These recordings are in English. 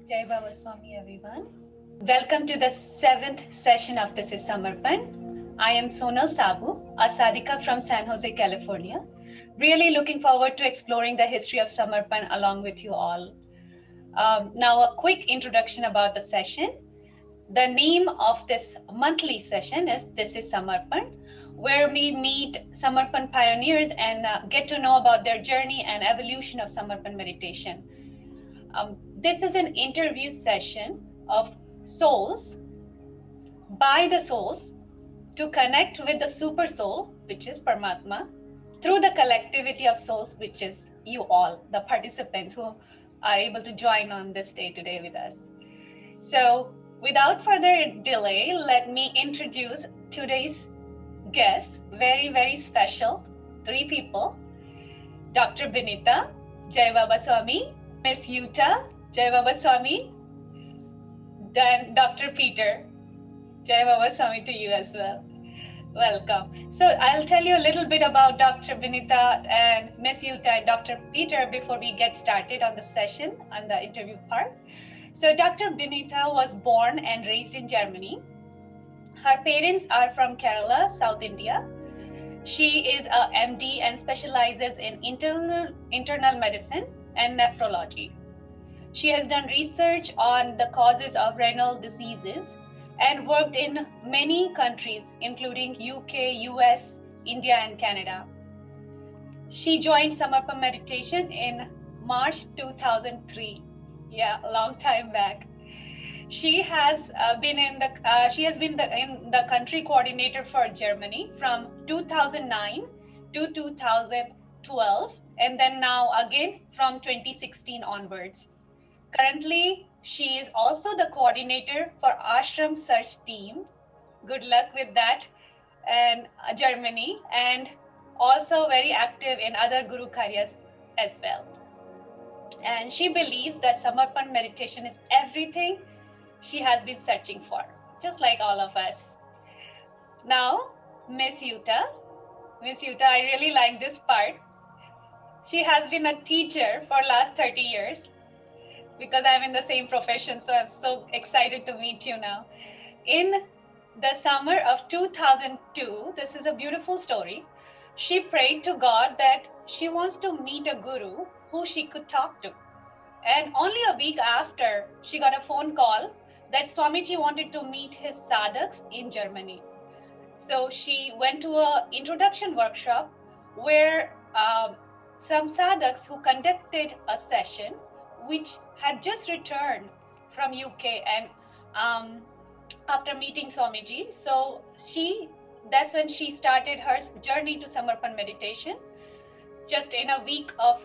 Jai Baba Swami, everyone. Welcome to the 7th session of This is Samarpan. I am Sonal Sabu, a sadhika from San Jose, California. Really looking forward to exploring the history of Samarpan along with you all. Now, a quick introduction about the session. The name of this monthly session is This is Samarpan, where we meet Samarpan pioneers and get to know about their journey and evolution of Samarpan meditation. This is an interview session of souls by the souls to connect with the super soul, which is Paramatma, through the collectivity of souls, which is you all, the participants who are able to join on this day today with us. So without further delay, let me introduce today's guests, very, very special, 3 people. Dr. Binita, Jai Baba Swami, Miss Yuta, Jai Baba Swami, then Dr. Peter, Jai Baba Swami to you as well. Welcome. So I'll tell you a little bit about Dr. Binita and Miss Yuta and Dr. Peter before we get started on the session, on the interview part. So Dr. Binita was born and raised in Germany. Her parents are from Kerala, South India. She is a MD and specializes in internal medicine and nephrology. She has done research on the causes of renal diseases and worked in many countries, including UK, US, India, and Canada. She joined Samarpan meditation in March 2003. Yeah, a long time back. She has been in the country coordinator for Germany from 2009 to 2012, and then now again from 2016 onwards. Currently, she is also the coordinator for Ashram Search Team. Good luck with that, and Germany, and also very active in other Guru Karyas as well. And she believes that Samarpan meditation is everything she has been searching for, just like all of us. Now, Miss Yuta, I really like this part. She has been a teacher for last 30 years because I'm in the same profession, so I'm so excited to meet you now. In the summer of 2002, this is a beautiful story. She prayed to God that she wants to meet a guru who she could talk to. And only a week after, she got a phone call that Swamiji wanted to meet his sadhaks in Germany. So she went to an introduction workshop where some sadhaks who conducted a session, which had just returned from UK and after meeting Swamiji. So that's when she started her journey to Samarpan meditation, just in a week of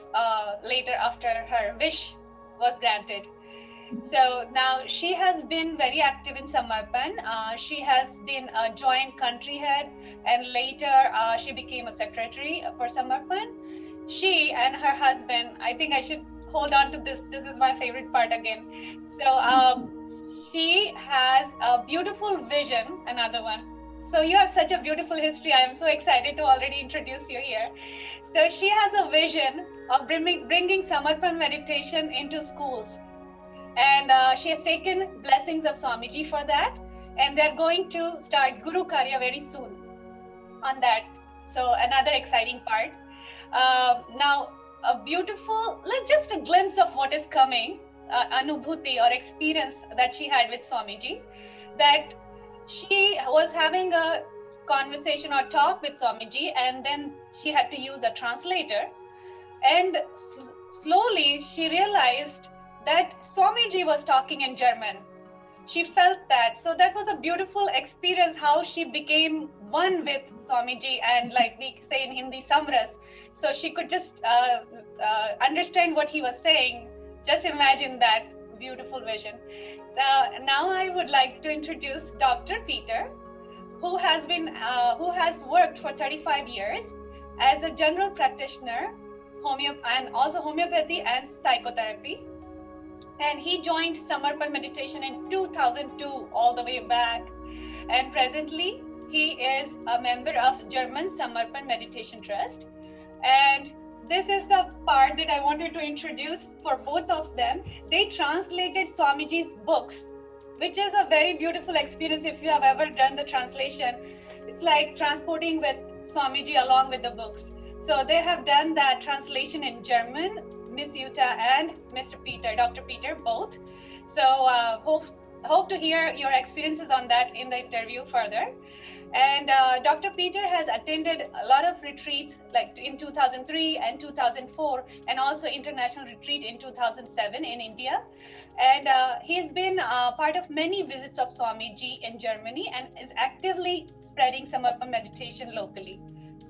later after her wish was granted. So now she has been very active in Samarpan. She has been a joint country head, and later she became a secretary for Samarpan. She and her husband, I think I should hold on to this. This is my favorite part again. So she has a beautiful vision, another one. So you have such a beautiful history. I am so excited to already introduce you here. So she has a vision of bringing Samarpan meditation into schools. And she has taken blessings of Swamiji for that. And they're going to start Guru Karya very soon on that. So another exciting part. Now, a beautiful, just a glimpse of what is coming, Anubhuti or experience that she had with Swamiji, that she was having a conversation or talk with Swamiji, and then she had to use a translator. And slowly she realized that Swamiji was talking in German. She felt that. So that was a beautiful experience, how she became one with Swamiji, and like we say in Hindi, samras. So she could just understand what he was saying. Just imagine that beautiful vision. So now I would like to introduce Dr. Peter, who has worked for 35 years as a general practitioner, and also homeopathy and psychotherapy. And he joined Samarpan meditation in 2002, all the way back. And presently, he is a member of German Samarpan Meditation Trust. And this is the part that I wanted to introduce for both of them. They translated Swamiji's books, which is a very beautiful experience if you have ever done the translation. It's like transporting with Swamiji along with the books. So they have done that translation in German, Miss Yuta and Mr. Peter, Dr. Peter, both. So hope to hear your experiences on that in the interview further. And Dr. Peter has attended a lot of retreats like in 2003 and 2004, and also international retreat in 2007 in India. And he's been part of many visits of Swamiji in Germany and is actively spreading Samarpan meditation locally.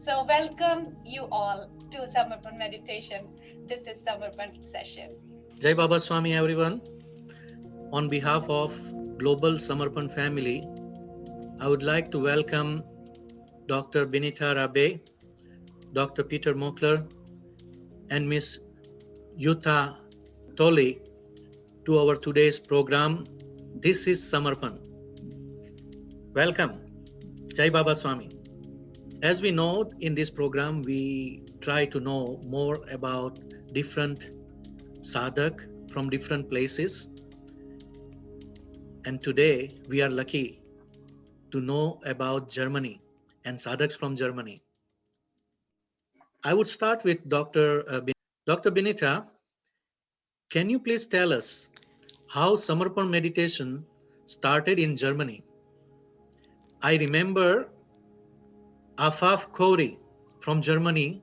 So welcome you all to Samarpan meditation. This is Samarpan session. Jai Baba Swami everyone. On behalf of Global Samarpan family, I would like to welcome Dr. Binita Rabe, Dr. Peter Mokler, and Miss Yuta Toli to our today's program. This is Samarpan. Welcome. Jai Baba Swami. As we know, in this program, we try to know more about different sadhak from different places. And today, we are lucky to know about Germany and sadhaks from Germany. I would start with Dr. Binita. Can you please tell us how Samarpan meditation started in Germany? I remember Afaf Khoury from Germany.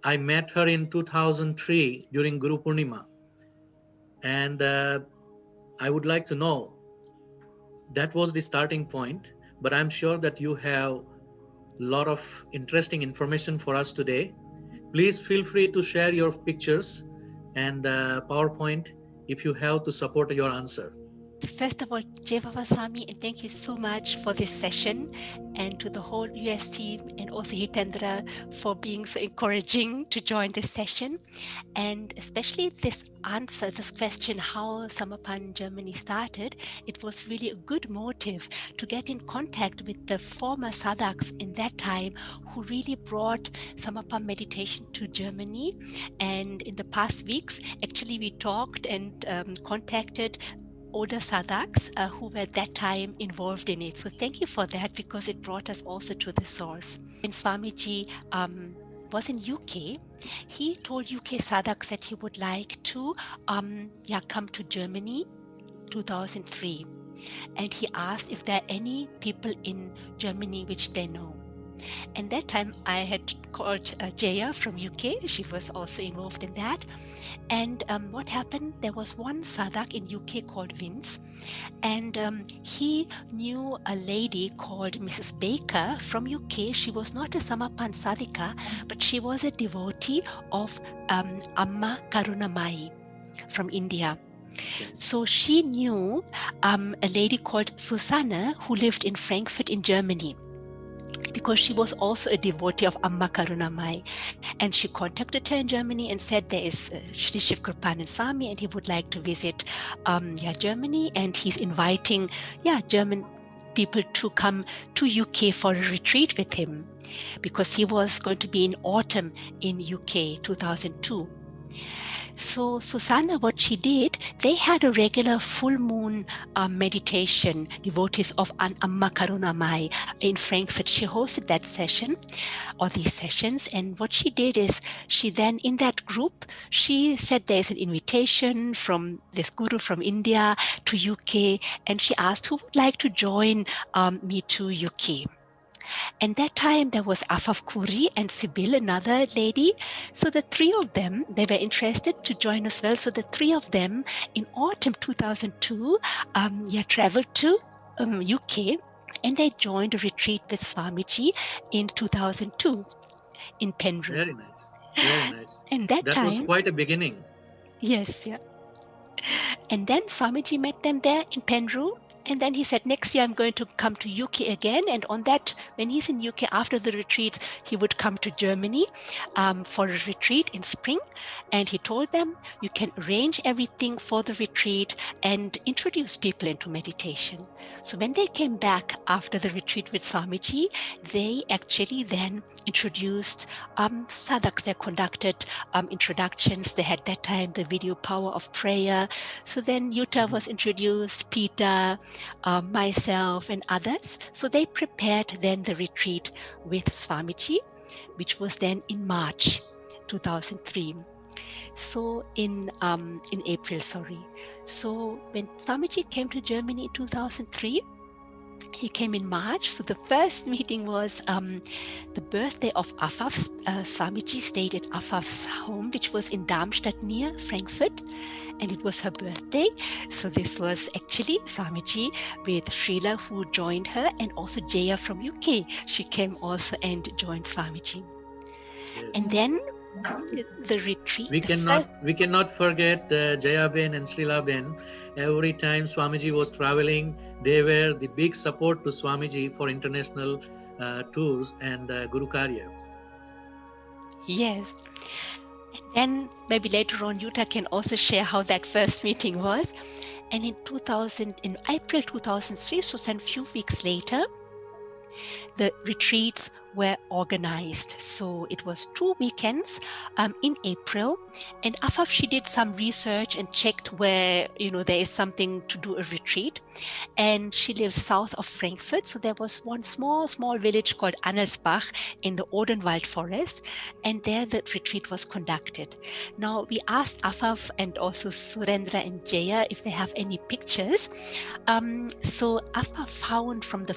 I met her in 2003 during Guru Purnima. And I would like to know, that was the starting point, but I'm sure that you have a lot of interesting information for us today. Please feel free to share your pictures and PowerPoint if you have to support your answer. First of all, Jai Baba Swami, and thank you so much for this session, and to the whole US team, and also Hitendra for being so encouraging to join this session. And especially this answer, this question, how Samarpan Germany started, it was really a good motive to get in contact with the former sadhaks in that time who really brought Samarpan meditation to Germany. And in the past weeks, actually we talked and contacted older sadhaks who were at that time involved in it. So thank you for that, because it brought us also to the source. When Swamiji was in UK, he told UK sadhaks that he would like to come to Germany 2003. And he asked if there are any people in Germany which they know. And that time I had called Jaya from UK. She was also involved in that. And what happened, there was one sadhak in UK called Vince, and he knew a lady called Mrs. Baker from UK. She was not a Samarpan sadhika, but she was a devotee of Amma Karunamai from India. So she knew a lady called Susanna who lived in Frankfurt in Germany, because she was also a devotee of Amma Karunamai. And she contacted her in Germany and said there is Shri Shiv Kripanand Swami and he would like to visit Germany, and he's inviting German people to come to UK for a retreat with him, because he was going to be in autumn in UK 2002. So Susanna, what she did, they had a regular full moon meditation, devotees of Amma Karunamai in Frankfurt. She hosted that session, or these sessions, and what she did is, she then, in that group, she said there's an invitation from this guru from India to UK, and she asked who would like to join me to UK. And that time there was Afaf Khoury and Sibyl, another lady. So the three of them, they were interested to join as well. So the three of them in autumn 2002, traveled to UK, and they joined a retreat with Swamiji in 2002 in Penru. Very nice. Very nice. And that time was quite a beginning. Yes, yeah. And then Swamiji met them there in Penru, And then he said, next year I'm going to come to UK again. And on that, when he's in UK after the retreat, he would come to Germany for a retreat in spring. And he told them, you can arrange everything for the retreat and introduce people into meditation. So when they came back after the retreat with Swamiji, they actually then introduced sadhaks. They conducted introductions. They had that time the video power of prayer. So then Yuta was introduced, Peter, myself and others. So they prepared then the retreat with Swamiji, which was then in March 2003. So in April, sorry. So when Swamiji came to Germany in 2003, he came in March. So the first meeting was the birthday of Afaf's. Swamiji stayed at Afaf's home, which was in Darmstadt near Frankfurt. And it was her birthday. So this was actually Swamiji with Srila, who joined her, and also Jaya from UK. She came also and joined Swamiji. Yes. And then the retreat. We cannot forget Jaya Ben and Srila Ben. Every time Swamiji was traveling, they were the big support to Swamiji for international tours and Guru Karya. Yes. And then maybe later on, Yuta can also share how that first meeting was. And in April 2003, so then a few weeks later, the retreats were organized. So it was 2 weekends in April. And Afaf, she did some research and checked where, there is something to do a retreat. And she lives south of Frankfurt. So there was one small village called Annelsbach in the Odenwald forest. And there the retreat was conducted. Now we asked Afaf and also Surendra and Jaya if they have any pictures. So Afaf found from the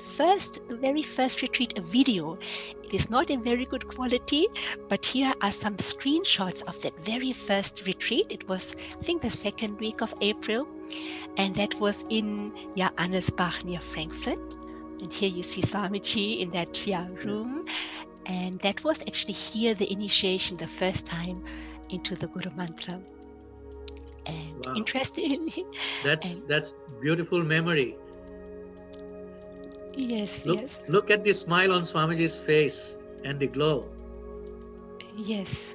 very first retreat a video. It is not in very good quality, but here are some screenshots of that very first retreat. It was, I think, the second week of April, and that was in Annelsbach near Frankfurt. And here you see Swamiji in that room. Yes. And that was actually here the initiation, the first time into the Guru Mantra. And wow. Interestingly, that's beautiful memory. Yes, Look at the smile on Swamiji's face and the glow. Yes,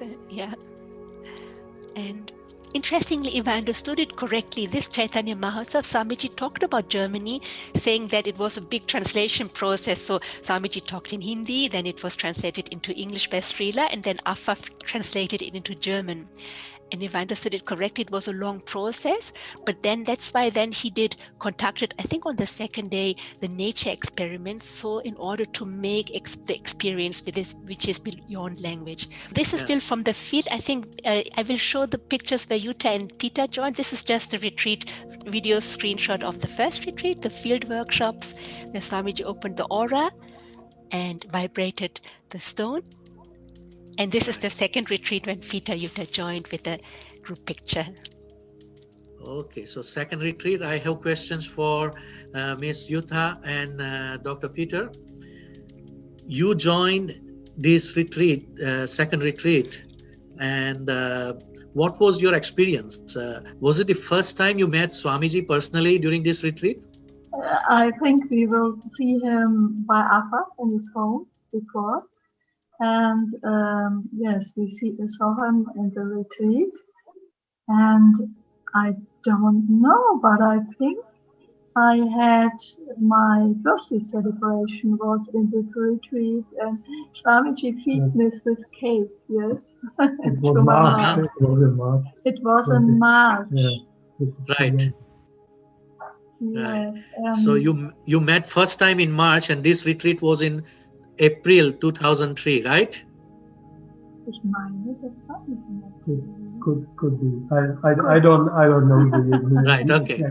And interestingly, if I understood it correctly, this Chaitanya Mahotsav, Swamiji talked about Germany, saying that it was a big translation process. So Swamiji talked in Hindi, then it was translated into English by Srila, and then Afaf translated it into German. And if I understood it correctly, it was a long process. But then that's why then he conducted, I think on the second day, the nature experiments. So in order to make the experience with this, which is beyond language. This is still from the field. I think I will show the pictures where Yuta and Peter joined. This is just the retreat video screenshot of the first retreat, the field workshops, where Swamiji opened the aura and vibrated the stone. And this is the second retreat when Peter Yuta joined with a group picture. Okay, so second retreat, I have questions for Ms. Yuta and Dr. Peter. You joined this retreat, second retreat, and what was your experience? Was it the first time you met Swamiji personally during this retreat? I think we will see him by Afaf in his home before. And yes, we saw him in the retreat, and I don't know, but I think I had my birthday celebration was in this retreat, and Swamiji feed me this cake. Yes, it was March. It was in March. Yeah. Right. Yes. So you met first time in March, and this retreat was in April 2003, right? Could be. I don't know the right. Okay.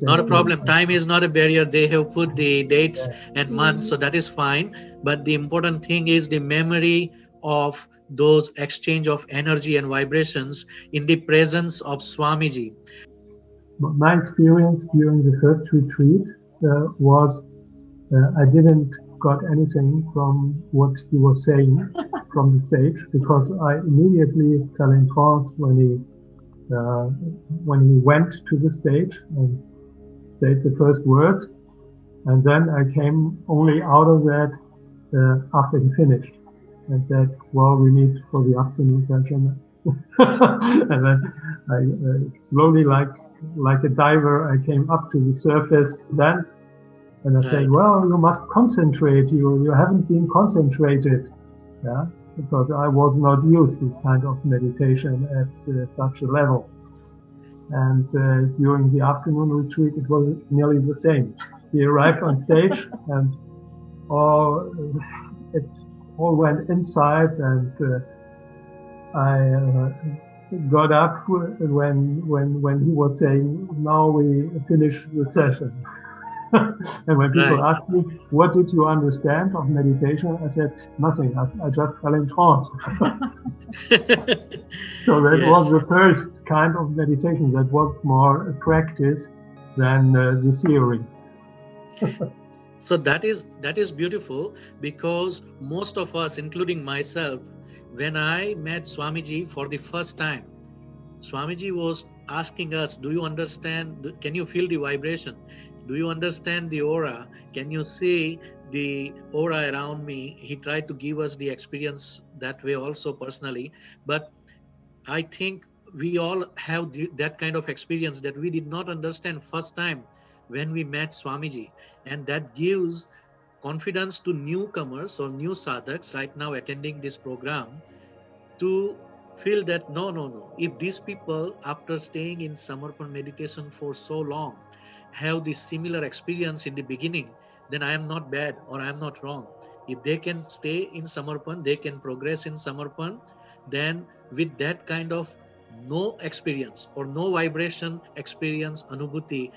Not a problem. Time is not a barrier. They have put the dates and months, so that is fine. But the important thing is the memory of those exchange of energy and vibrations in the presence of Swamiji. My experience during the first retreat was I didn't got anything from what he was saying from the stage, because I immediately fell in trance when he went to the stage, and said the first words, and then I came only out of that after he finished and said, well, we meet for the afternoon session. And then I slowly, like a diver, I came up to the surface then, and I said, well, you must concentrate. You haven't been concentrated, yeah, because I was not used to this kind of meditation at such a level. And during the afternoon retreat, it was nearly the same. He arrived on stage, and it all went inside, and I got up when he was saying, "Now we finish the session." And when people asked me, "What did you understand of meditation?" I said, "Nothing. I just fell in trance." So that was the first kind of meditation that was more a practice than the theory. So that is beautiful, because most of us, including myself, when I met Swamiji for the first time, Swamiji was asking us, do you understand, can you feel the vibration? Do you understand the aura? Can you see the aura around me? He tried to give us the experience that way also personally. But I think we all have that kind of experience that we did not understand first time when we met Swamiji. And that gives confidence to newcomers or new sadhaks right now attending this program to feel that no. If these people, after staying in Samarpan meditation for so long, have this similar experience in the beginning, then I am not bad or I am not wrong. If they can stay in Samarpan, they can progress in Samarpan, then with that kind of no experience or no vibration experience, anubhuti,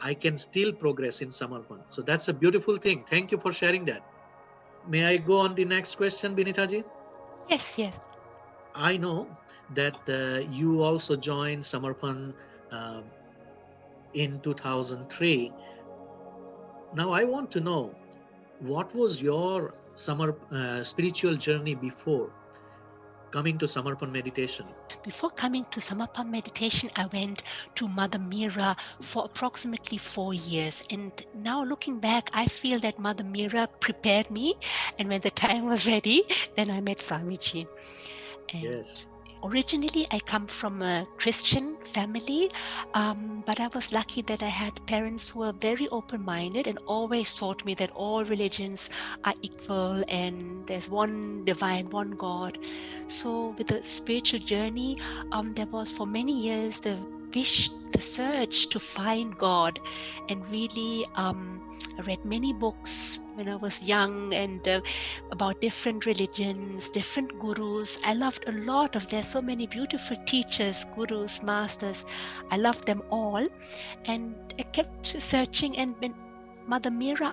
I can still progress in Samarpan. So that's a beautiful thing. Thank you for sharing that. May I go on the next question, Binitaji? Yes. I know that you also joined Samarpan in 2003. Now I want to know, what was your spiritual journey before coming to Samarpan meditation? Before coming to Samarpan meditation, I went to Mother Meera for approximately 4 years. And now looking back, I feel that Mother Meera prepared me. And when the time was ready, then I met Swamiji. And Yes. Originally, I come from a Christian family, but I was lucky that I had parents who were very open-minded and always taught me that all religions are equal and there's one divine, one God. So with the spiritual journey, there was for many years the wish, the search to find God, and really I read many books when I was young and about different religions, different gurus. I loved a lot of, there's so many beautiful teachers, gurus, masters. I loved them all, and I kept searching. And when Mother Meera,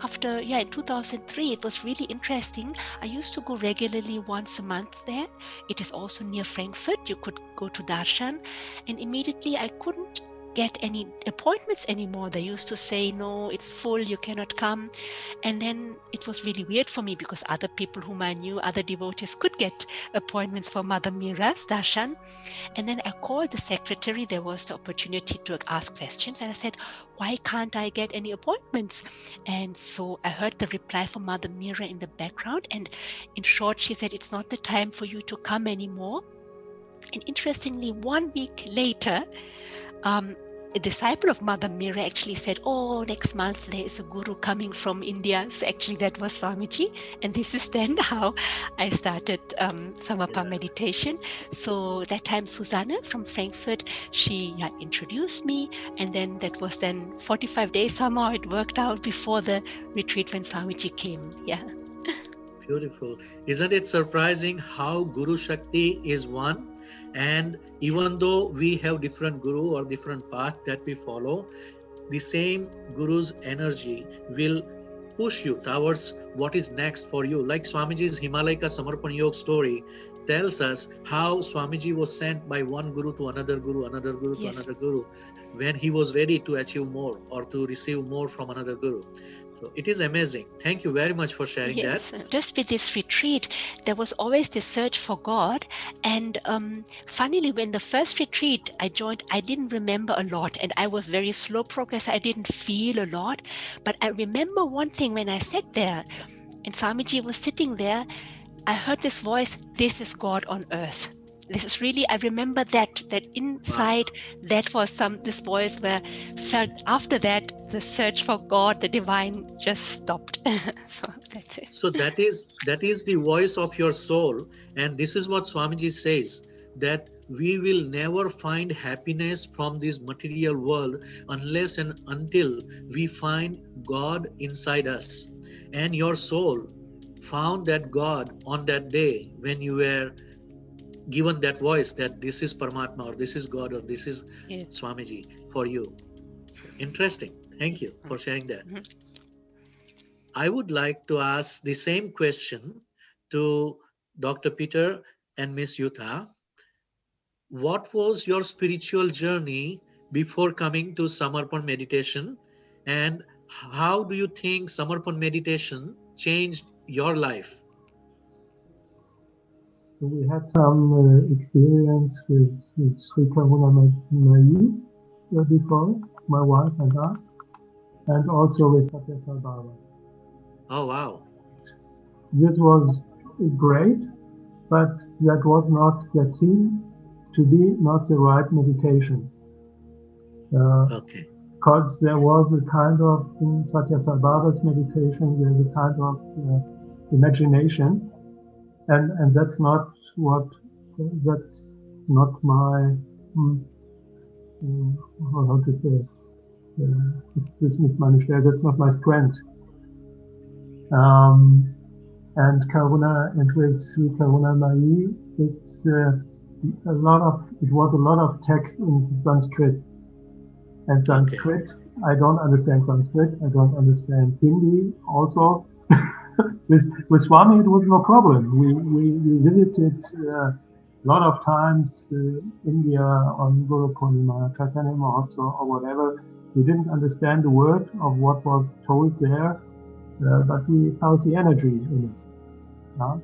in 2003, it was really interesting. I used to go regularly once a month there. It is also near Frankfurt. You could go to Darshan, and immediately I couldn't get any appointments anymore. They used to say, no, it's full, you cannot come. And then it was really weird for me because other people whom I knew, other devotees, could get appointments for Mother Meera's darshan. And then I called the secretary. There was the opportunity to ask questions, and I said, why can't I get any appointments? And so I heard the reply from Mother Meera in the background, and in short, she said, it's not the time for you to come anymore. And interestingly, 1 week later, a disciple of Mother Meera actually said, oh, next month there is a guru coming from India. So actually that was Swamiji. And this is then how I started Samarpan meditation. So that time Susanne from Frankfurt, she introduced me. And then that was then 45 days somehow it worked out before the retreat when Swamiji came. Yeah. Beautiful. Isn't it surprising how Guru Shakti is one? And even though we have different guru or different path that we follow, the same guru's energy will push you towards what is next for you. Like Swamiji's Himalayaka Samarpan Yoga story, tells us how Swamiji was sent by one guru to another guru, another guru to Yes. another guru, when he was ready to achieve more or to receive more from another guru. So it is amazing. Thank you very much for sharing Yes, that. just with this retreat, there was always this search for God. And funnily, when the first retreat I joined, I didn't remember a lot, and I was very slow progress. I didn't feel a lot, but I remember one thing when I sat there, and Swamiji was sitting there. I heard this voice, "This is God on earth." This is really, I remember that inside, that was this voice where felt after that, the search for God, the divine, just stopped. So that's it. So that is the voice of your soul, and this is what Swamiji says, that we will never find happiness from this material world unless and until we find God inside us. And your soul found that God on that day when you were given that voice that this is Paramatma, or this is God, or this is Yeah. Swamiji for you. So interesting. Thank you for sharing that. Mhm. I would like to ask the same question to Dr. Peter and Miss Yuta. What was your spiritual journey before coming to Samarpan meditation? And how do you think Samarpan meditation changed your life? We had some experience with Sri Karuna Mai before, my wife and I, and also with Satya Sai Baba. Oh, wow. This was great, but that seemed to be not the right meditation. Okay. Because there was a kind of, in Satya Sai Baba's meditation, there's a kind of imagination, and that's not my, how to say, das ist nicht meine Stärke, that's not my strength. And Karuna, and with Sri Karuna Mai, it was a lot of text in Sanskrit. And Sanskrit, I don't understand Sanskrit, I don't understand Hindi also. with Swami, it was no problem. We visited a lot of times India on Guru Purnima, Chaitanya Mahotsav, or whatever. We didn't understand the word of what was told there, but we felt the energy in it.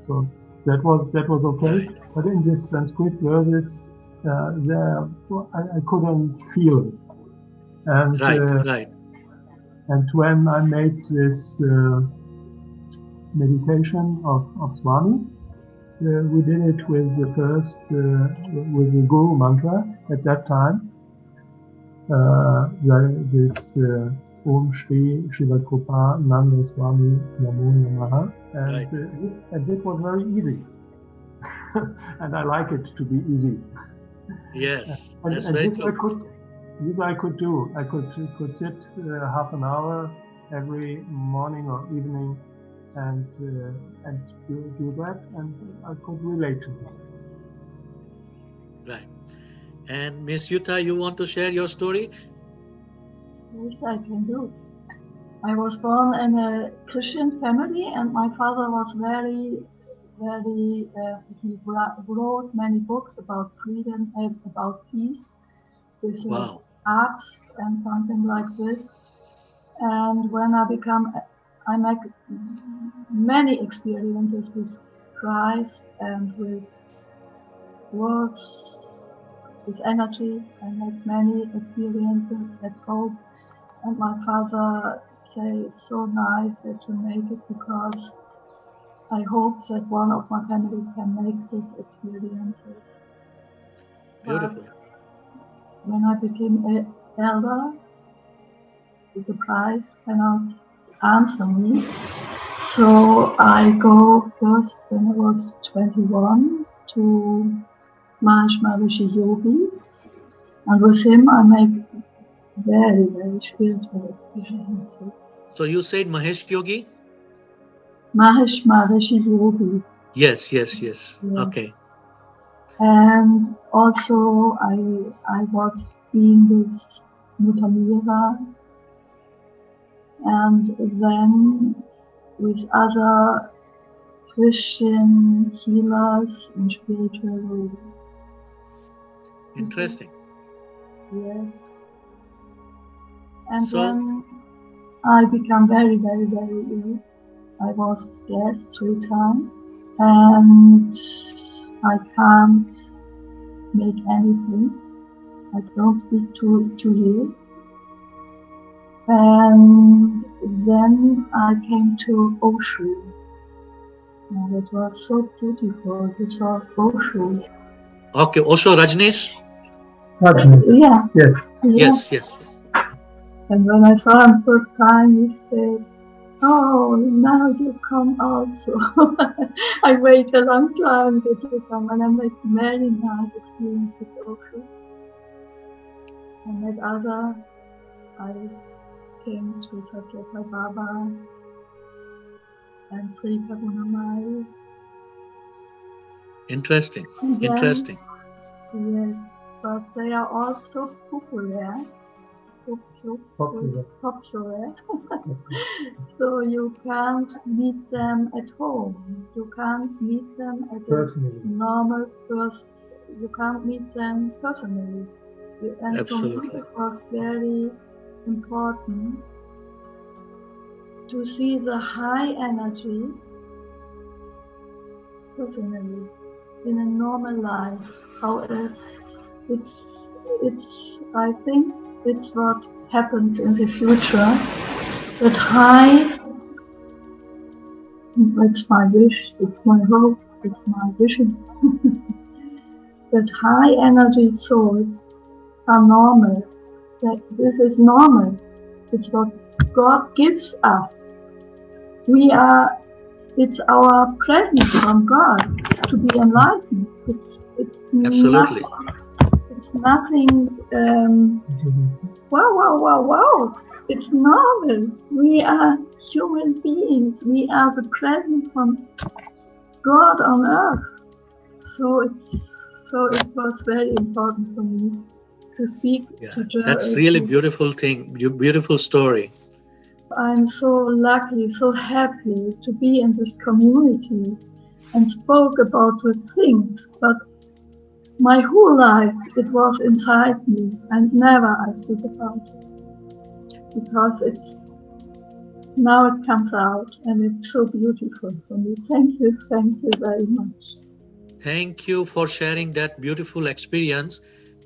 So that was okay. Right. But in this Sanskrit verses, I couldn't feel it. And Right. and when I made this meditation of Swami, we did it with the first with the Guru mantra at that time. This Om Shri Shiva Krupa Nanda Swami Namo Namaha, and it was very easy, and I like it to be easy. Yes, And that's very this true. I could do. I could sit half an hour every morning or evening and do that, and I could relate to it. Right. And Miss Yuta, you want to share your story? Yes, I can do. I was born in a Christian family, and my father was he wrote many books about freedom and about peace. This Wow. apps and something like this. And when I make many experiences with Christ and with works, with energies. I make many experiences at home. And my father say it's so nice that you make it, because I hope that one of my family can make these experiences. Beautiful. But when I became an elder, the price cannot answer me. So I go first when I was 21 to Maharsh Maharishi Yogi, and with him I make very, very spiritual experiences. So you said Mahesh Yogi? Maharsh Maharishi Yogi. Yes. Yeah. Okay. And also I was in this Mutamira, and then with other Christian healers and spiritual rulers. Interesting. Yes. And So- then I became very, very, very ill. I was dead 3 times, and I can't make anything. I don't speak to you. And then I came to Osho. And it was so beautiful to saw Osho. Okay, Osho Rajneesh? Rajni, Yeah, yes. Yes, yes. And when I saw him first time, he said, "Oh, now you come out." So I wait a long time that you come, and I make very nice experience with Osho. And that other, I came to Satyaka Baba and Sri Karunamai. Interesting. And then, Interesting. yes, but they are all so popular. Popular. Popular. So you can't meet them at home. You can't meet them at Personally. a normal person. You can't meet them personally. And Absolutely. for me, it was very important to see the high energy personally in a normal life. However, it's I think it's what happens in the future. That high, it's my wish, it's my hope, it's my vision. That high energy souls are normal. That this is normal. It's what God gives us. It's our present from God to be enlightened. It's Absolutely. nothing, wow. It's normal. We are human beings. We are the present from God on earth. So it was very important for me to speak Yeah, to that's really beautiful thing, beautiful story. I'm so lucky, so happy to be in this community and spoke about the things, but my whole life it was inside me and never I speak about it because now it comes out and it's so beautiful for me. Thank you very much. Thank you for sharing that beautiful experience.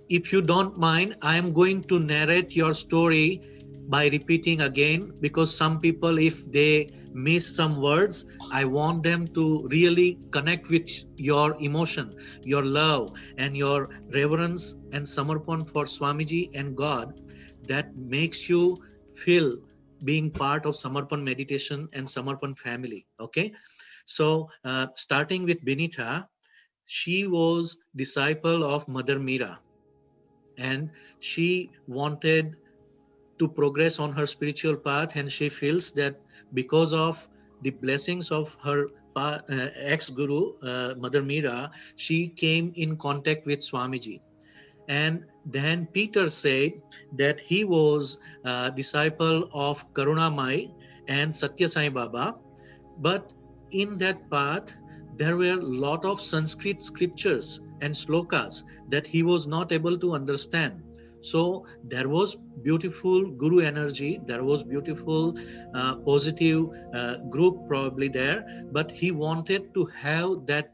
If you don't mind, I am going to narrate your story by repeating again, because some people, if they miss some words, I want them to really connect with your emotion, your love, and your reverence and Samarpan for Swamiji and God that makes you feel being part of Samarpan meditation and Samarpan family. Okay, so starting with Binita, she was disciple of Mother Meera, and she wanted to progress on her spiritual path, and she feels that because of the blessings of her ex-guru, Mother Meera, she came in contact with Swamiji. And then Peter said that he was a disciple of Karunamai and Satya Sai Baba, but in that path there were a lot of Sanskrit scriptures and slokas that he was not able to understand. So there was beautiful guru energy, there was beautiful positive group probably there, but he wanted to have that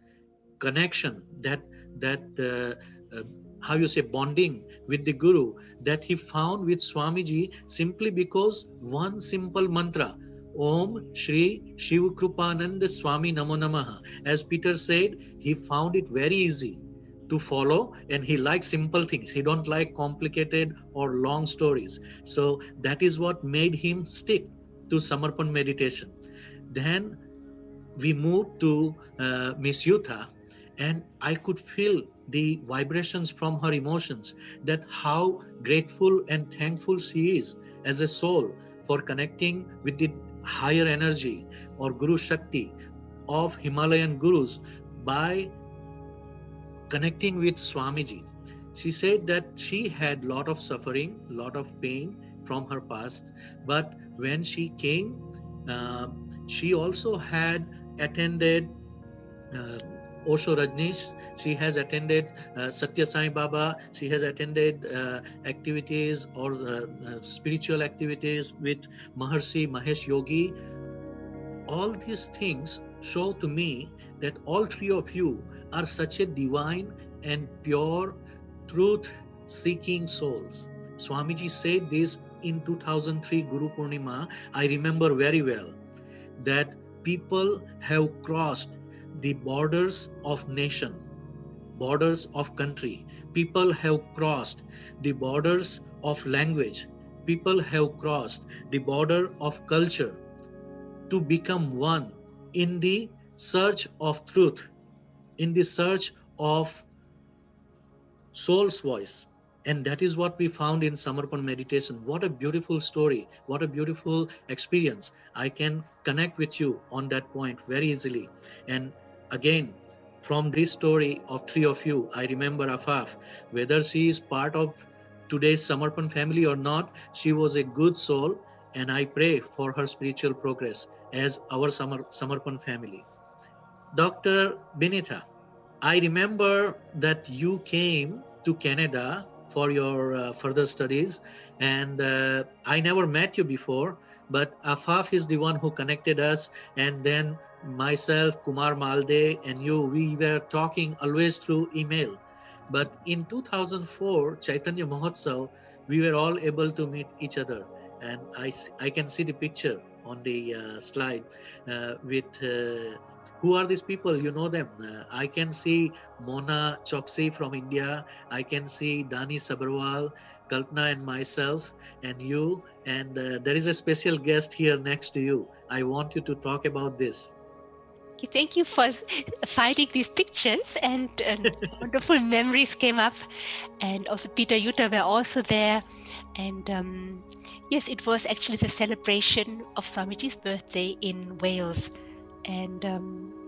connection, that how you say, bonding with the guru that he found with Swamiji, simply because one simple mantra, Om Shri Shiv Krupananda Swami Namo Namaha. As Peter said, he found it very easy to follow, and he likes simple things. He don't like complicated or long stories. So that is what made him stick to Samarpan meditation. Then we moved to Miss Yutha, and I could feel the vibrations from her emotions, that how grateful and thankful she is as a soul for connecting with the higher energy or Guru Shakti of Himalayan Gurus by connecting with Swamiji. She said that she had lot of suffering, lot of pain from her past, but when she came, she also had attended Osho Rajneesh, she has attended Satya Sai Baba, she has attended activities or spiritual activities with Maharshi Mahesh Yogi. All these things show to me that all three of you are such a divine and pure truth seeking souls. Swamiji said this in 2003 Guru Purnima. I remember very well that people have crossed the borders of nation, borders of country. People have crossed the borders of language. People have crossed the border of culture to become one in the search of truth, in the search of soul's voice. And that is what we found in Samarpan meditation. What a beautiful story. What a beautiful experience. I can connect with you on that point very easily. And again, from this story of three of you, I remember Afaf, whether she is part of today's Samarpan family or not, she was a good soul. And I pray for her spiritual progress as our Samarpan family. Dr. Binitha, I remember that you came to Canada for your further studies, and I never met you before, but Afaf is the one who connected us, and then myself, Kumar Malde, and you, we were talking always through email. But in 2004, Chaitanya Mahotsav, we were all able to meet each other, and I can see the picture on the slide with who are these people? You know them. I can see Mona Choksi from India. I can see Dani Sabharwal, Kalpana and myself and you. And there is a special guest here next to you. I want you to talk about this. Thank you for finding these pictures, and wonderful memories came up. And also Peter Yuta were also there. And yes, it was actually the celebration of Swamiji's birthday in Wales. And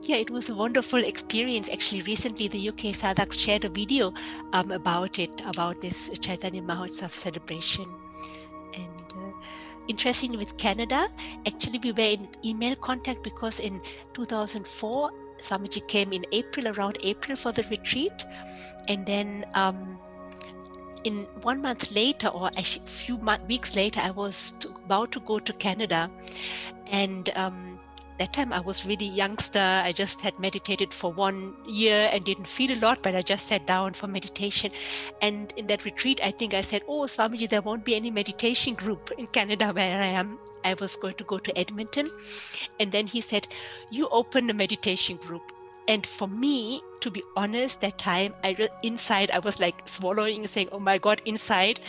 yeah, it was a wonderful experience. Actually, recently the UK Sadhaks shared a video about this Chaitanya Mahotsav celebration. And interestingly, with Canada, actually we were in email contact because in 2004, Swamiji came in around April for the retreat. And then in 1 month later, or actually a few weeks later, I was about to go to Canada. And that time I was really youngster. I just had meditated for 1 year and didn't feel a lot, but I just sat down for meditation. And in that retreat, I think I said, "Oh, Swamiji, there won't be any meditation group in Canada where I am." I was going to go to Edmonton. And then he said, "You open a meditation group." And for me, to be honest, that time, inside, I was like swallowing, saying, "Oh my God," inside,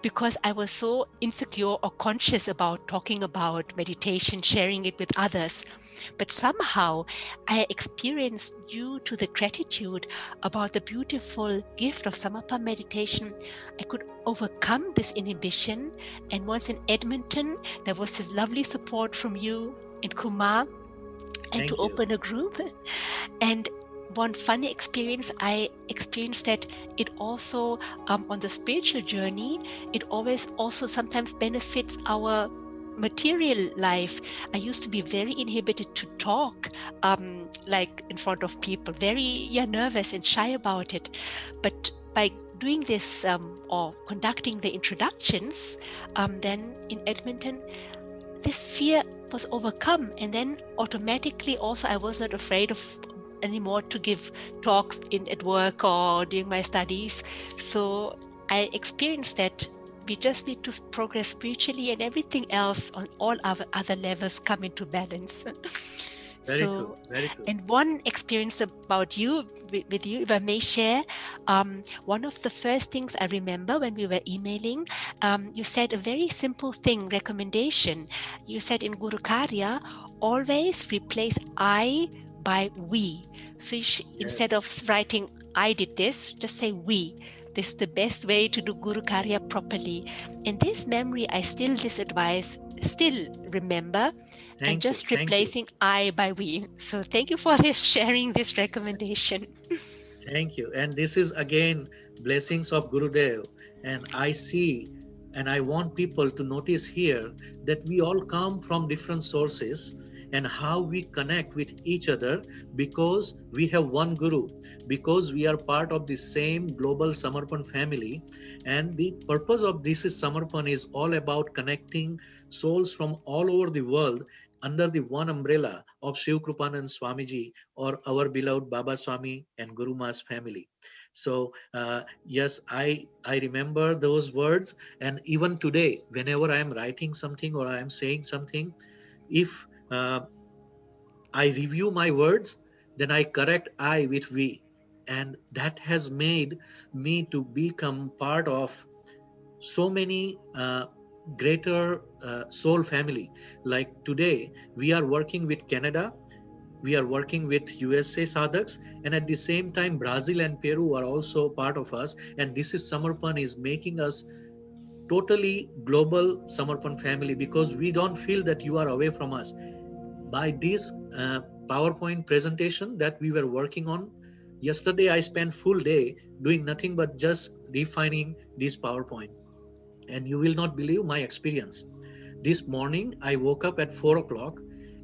because I was so insecure or conscious about talking about meditation, sharing it with others. But somehow I experienced, due to the gratitude about the beautiful gift of Samarpan meditation, I could overcome this inhibition. And once in Edmonton, there was this lovely support from you and Kumar, and to open a group. And one funny experience I experienced, that it also on the spiritual journey, it always also sometimes benefits our material life. I used to be very inhibited to talk like in front of people, very nervous and shy about it. But by doing this or conducting the introductions, then in Edmonton, this fear was overcome, and then automatically also I was not afraid of anymore to give talks at work or during my studies. So I experienced that we just need to progress spiritually, and everything else on all our other levels come into balance. Very true. Very true. And one experience about you, with you, if I may share, one of the first things I remember when we were emailing, you said a very simple recommendation. You said in Guru Karya, always replace I by we. So instead of writing I did this, just say we. This is the best way to do Guru Karya properly. In this memory, I still remember, and just replacing I by we. So thank you for sharing this recommendation. Thank you. And this is again blessings of Gurudev. And I see, and I want people to notice here that we all come from different sources, and how we connect with each other, because we have one Guru, because we are part of the same global Samarpan family. And the purpose of this is Samarpan is all about connecting souls from all over the world under the one umbrella of Shiv Krupanand Swamiji, or our beloved Baba Swami and Guru Ma's family. So yes, I remember those words, and even today, whenever I am writing something or I am saying something, if I review my words, then I correct I with we, and that has made me to become part of so many greater soul family. Like today, we are working with Canada, we are working with USA sadhaks, and at the same time, Brazil and Peru are also part of us. And this is Samarpan is making us totally global Samarpan family, because we don't feel that you are away from us. By this PowerPoint presentation that we were working on yesterday, I spent full day doing nothing but just refining this PowerPoint. And you will not believe my experience. This morning, I woke up at 4 o'clock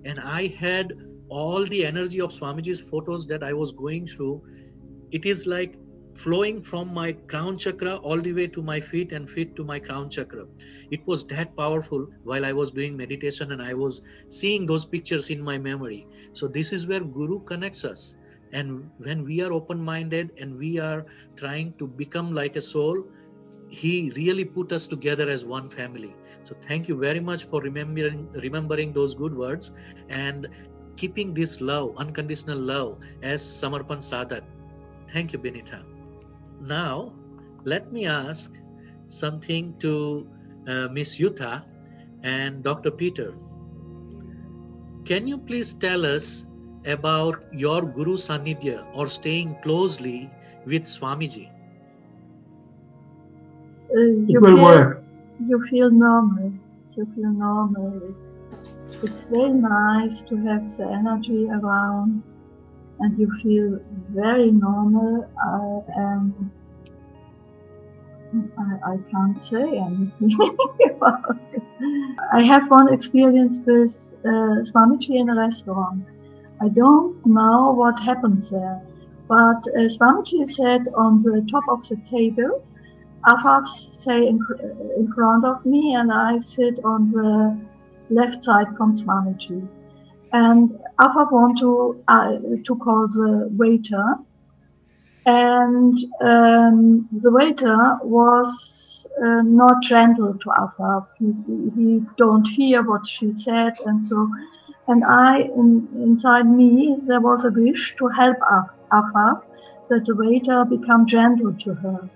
and I had all the energy of Swamiji's photos that I was going through. It is like flowing from my crown chakra all the way to my feet and feet to my crown chakra. It was that powerful while I was doing meditation, and I was seeing those pictures in my memory. So this is where Guru connects us. And when we are open-minded and we are trying to become like a soul, he really put us together as one family. So thank you very much for remembering those good words and keeping this love, unconditional love, as Samarpan Sadhak. Thank you, Benita. Now, let me ask something to Miss Yuta and Dr. Peter. Can you please tell us about your Guru Sanidhya, or staying closely with Swamiji? It will work. You feel normal. You feel normal. It's very nice to have the energy around, and you feel very normal. And I can't say anything about it. I have one experience with Swamiji in a restaurant. I don't know what happens there, but Swamiji sat on the top of the table. Afaf say in front of me, and I sit on the left side from Swamiji. And Afaf want to call the waiter, and the waiter was not gentle to Afaf. He don't hear what she said, and so. And inside me, there was a wish to help Afaf, that the waiter become gentle to her.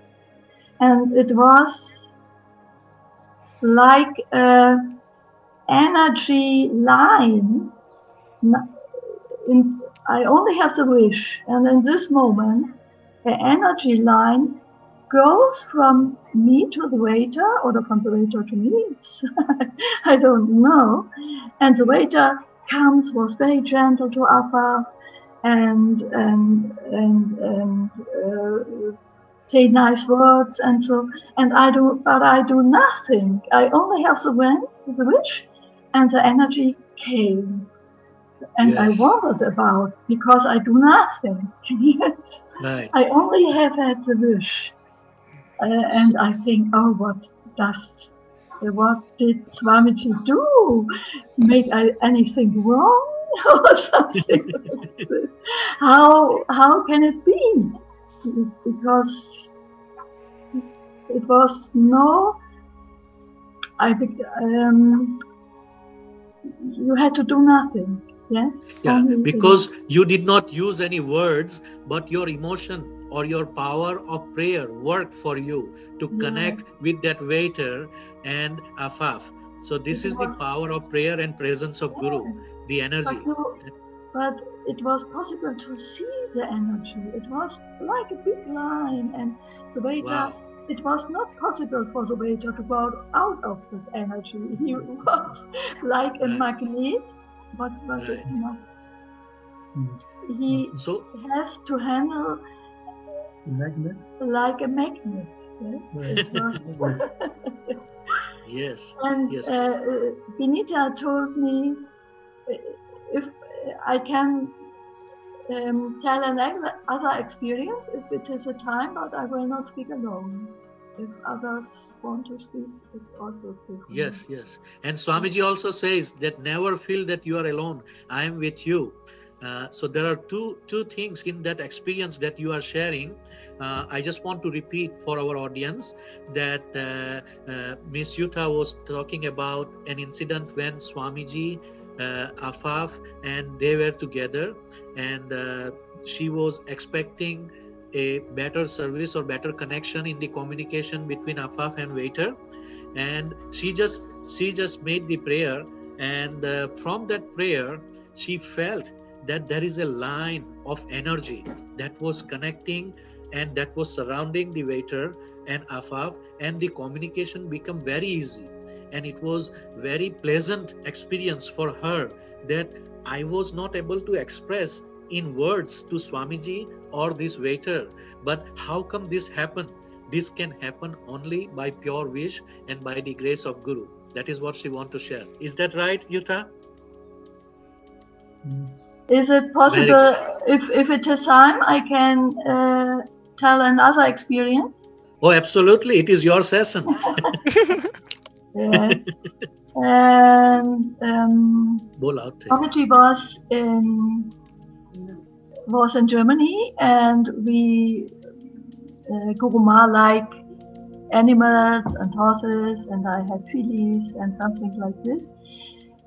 And it was like an energy line. I only have the wish, and in this moment, the energy line goes from me to the waiter, or from the waiter to me. I don't know. And the waiter was very gentle to Afaf, and say nice words, and so, and I do nothing. I only have the wish, and the energy came, and yes. I wondered about, because I do nothing. Yes. Right. I only have had the wish, and I think, oh, what did Swamiji do? Make anything wrong or something? How can it be? Because it was you had to do nothing. Yeah. Because you did not use any words, but your emotion or your power of prayer worked for you to connect with that waiter and Afaf. So this is the power of prayer and presence of Guru, the energy. But it was possible to see the energy. It was like a big line, and the waiter. Wow. It was not possible for the waiter to go out of this energy. He was like a magnet, but it's not. He has to handle magnet? Like a magnet. Yes, it was. Yes. And yes. Benita told me I can tell other experience if it is a time, but I will not speak alone. If others want to speak, it's also okay. Yes, yes. And Swamiji also says that never feel that you are alone. I am with you. So there are two things in that experience that you are sharing. I just want to repeat for our audience that Miss Yuta was talking about an incident when Swamiji, Afaf, and they were together, and she was expecting a better service or better connection in the communication between Afaf and waiter, and she just made the prayer, and from that prayer she felt that there is a line of energy that was connecting and that was surrounding the waiter and Afaf, and the communication became very easy, and it was very pleasant experience for her that I was not able to express in words to Swamiji or this waiter, but how come this happened? This can happen only by pure wish and by the grace of Guru. That is what she wants to share. Is that right, Yuta? Is it possible, if it is time, I can tell another experience? Oh, absolutely. It is your session. Yes. And Swamiji was in Germany, and we Guruma like animals and horses, and I had fillies and something like this.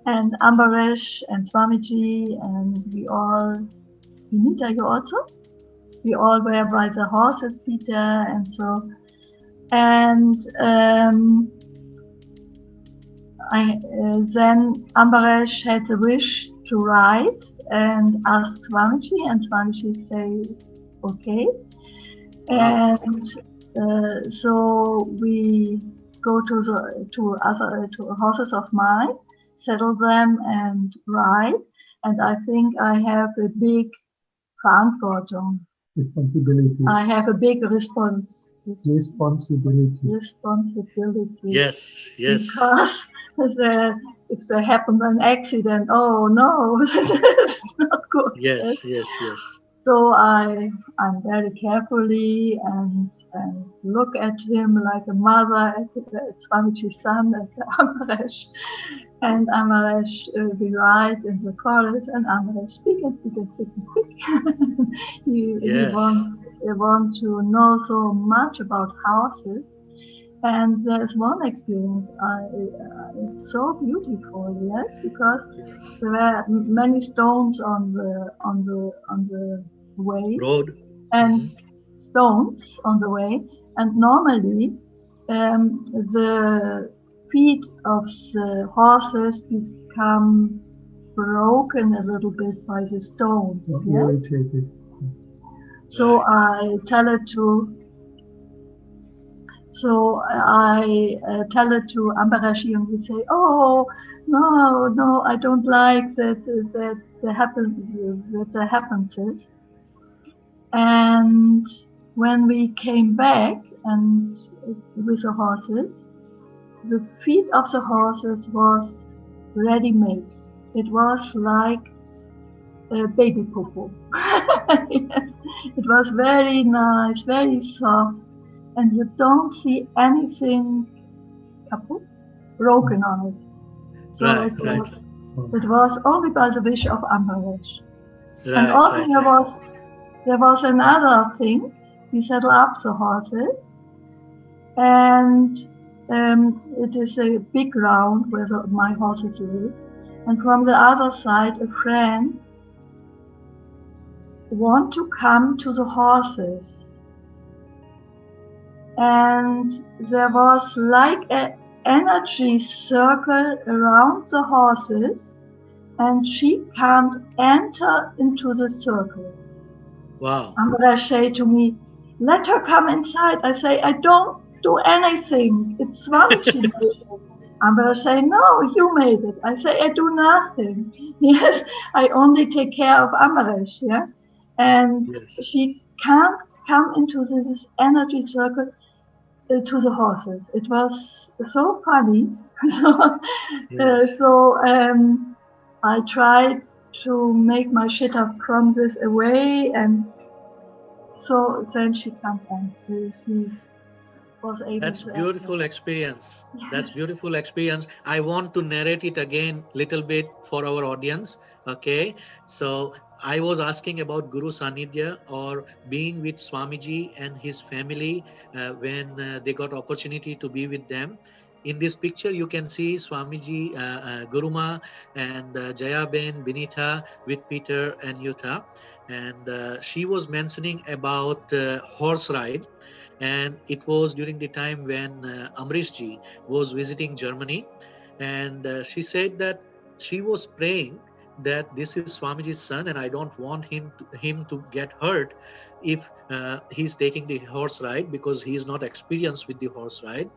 And Ambaresh and Swamiji and we all, Vinita, you also? We all were by the horses, Peter, and so. And then Ambaresh had the wish to ride and ask Swamiji, and Swamiji say, okay. Wow. And so we go to horses of mine, saddle them and ride. And I think I have a big Verantwortung. Responsibility. I have a big responsibility. Yes, yes. Because if there happens an accident, oh no, that's not good. Yes, yes, yes. So I'm very carefully and look at him like a mother at Swamiji's son, at Ambaresh. And Ambaresh, we ride in the forest, and Ambaresh speak and speak. He wants to know so much about horses. And there's one experience, it's so beautiful, yes, because there were many stones on the way, road, and stones on the way, and normally the feet of the horses become broken a little bit by the stones. Yes? So I tell it to Ambarashi, and we say, oh, no, I don't like that happens. And when we came back and with the horses, the feet of the horses was ready-made. It was like a baby popo. It was very nice, very soft. And you don't see anything broken on it. So it was only by the wish of Ambaresh. And also there was another thing. We saddle up the horses, and it is a big ground where my horses live. And from the other side, a friend want to come to the horses. And there was like an energy circle around the horses, and she can't enter into the circle. Wow. Ambaresh say to me, let her come inside. I say, I don't do anything. It's Swamiji. Ambaresh say, no, you made it. I say, I do nothing. Yes, I only take care of Ambaresh. Yeah, and she can't come into this energy circle to the horses. It was so funny. I tried to make my Chitta promises away, and so then she come and she was able That's to beautiful enter. experience. That's beautiful experience. I want to narrate it again little bit for our audience. Okay. So I was asking about Guru Sanidhya or being with Swamiji and his family when they got opportunity to be with them. In this picture, you can see Swamiji, Guruma and Jayaben, Binitha with Peter and Yutha. And she was mentioning about horse ride, and it was during the time when Amrish ji was visiting Germany, and she said that she was praying that this is Swamiji's son and I don't want him to get hurt if he's taking the horse ride, because he is not experienced with the horse ride.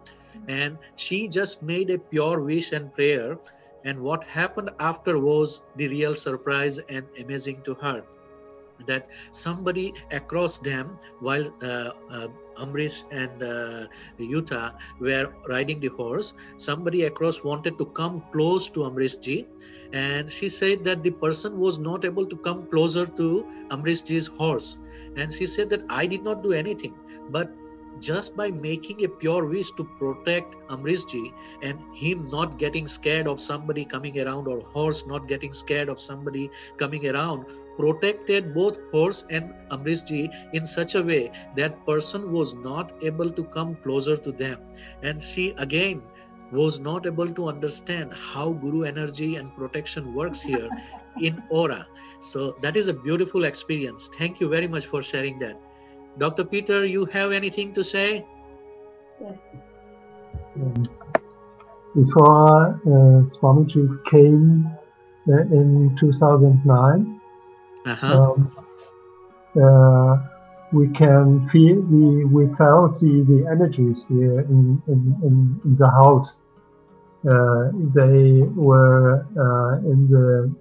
And she just made a pure wish and prayer, and what happened after was the real surprise and amazing to her, that somebody across them while Amrish and Yuta were riding the horse, somebody across wanted to come close to Amrish ji, and she said that the person was not able to come closer to Amrish ji's horse, and she said that I did not do anything, but just by making a pure wish to protect Amrish ji and him not getting scared of somebody coming around, or horse not getting scared of somebody coming around, protected both horse and Amrish ji in such a way that person was not able to come closer to them. And she again was not able to understand how Guru energy and protection works here in aura. So that is a beautiful experience. Thank you very much for sharing that. Dr. Peter, you have anything to say? Before Swamiji came in 2009, we can feel, we felt the energies here in the house. They were in the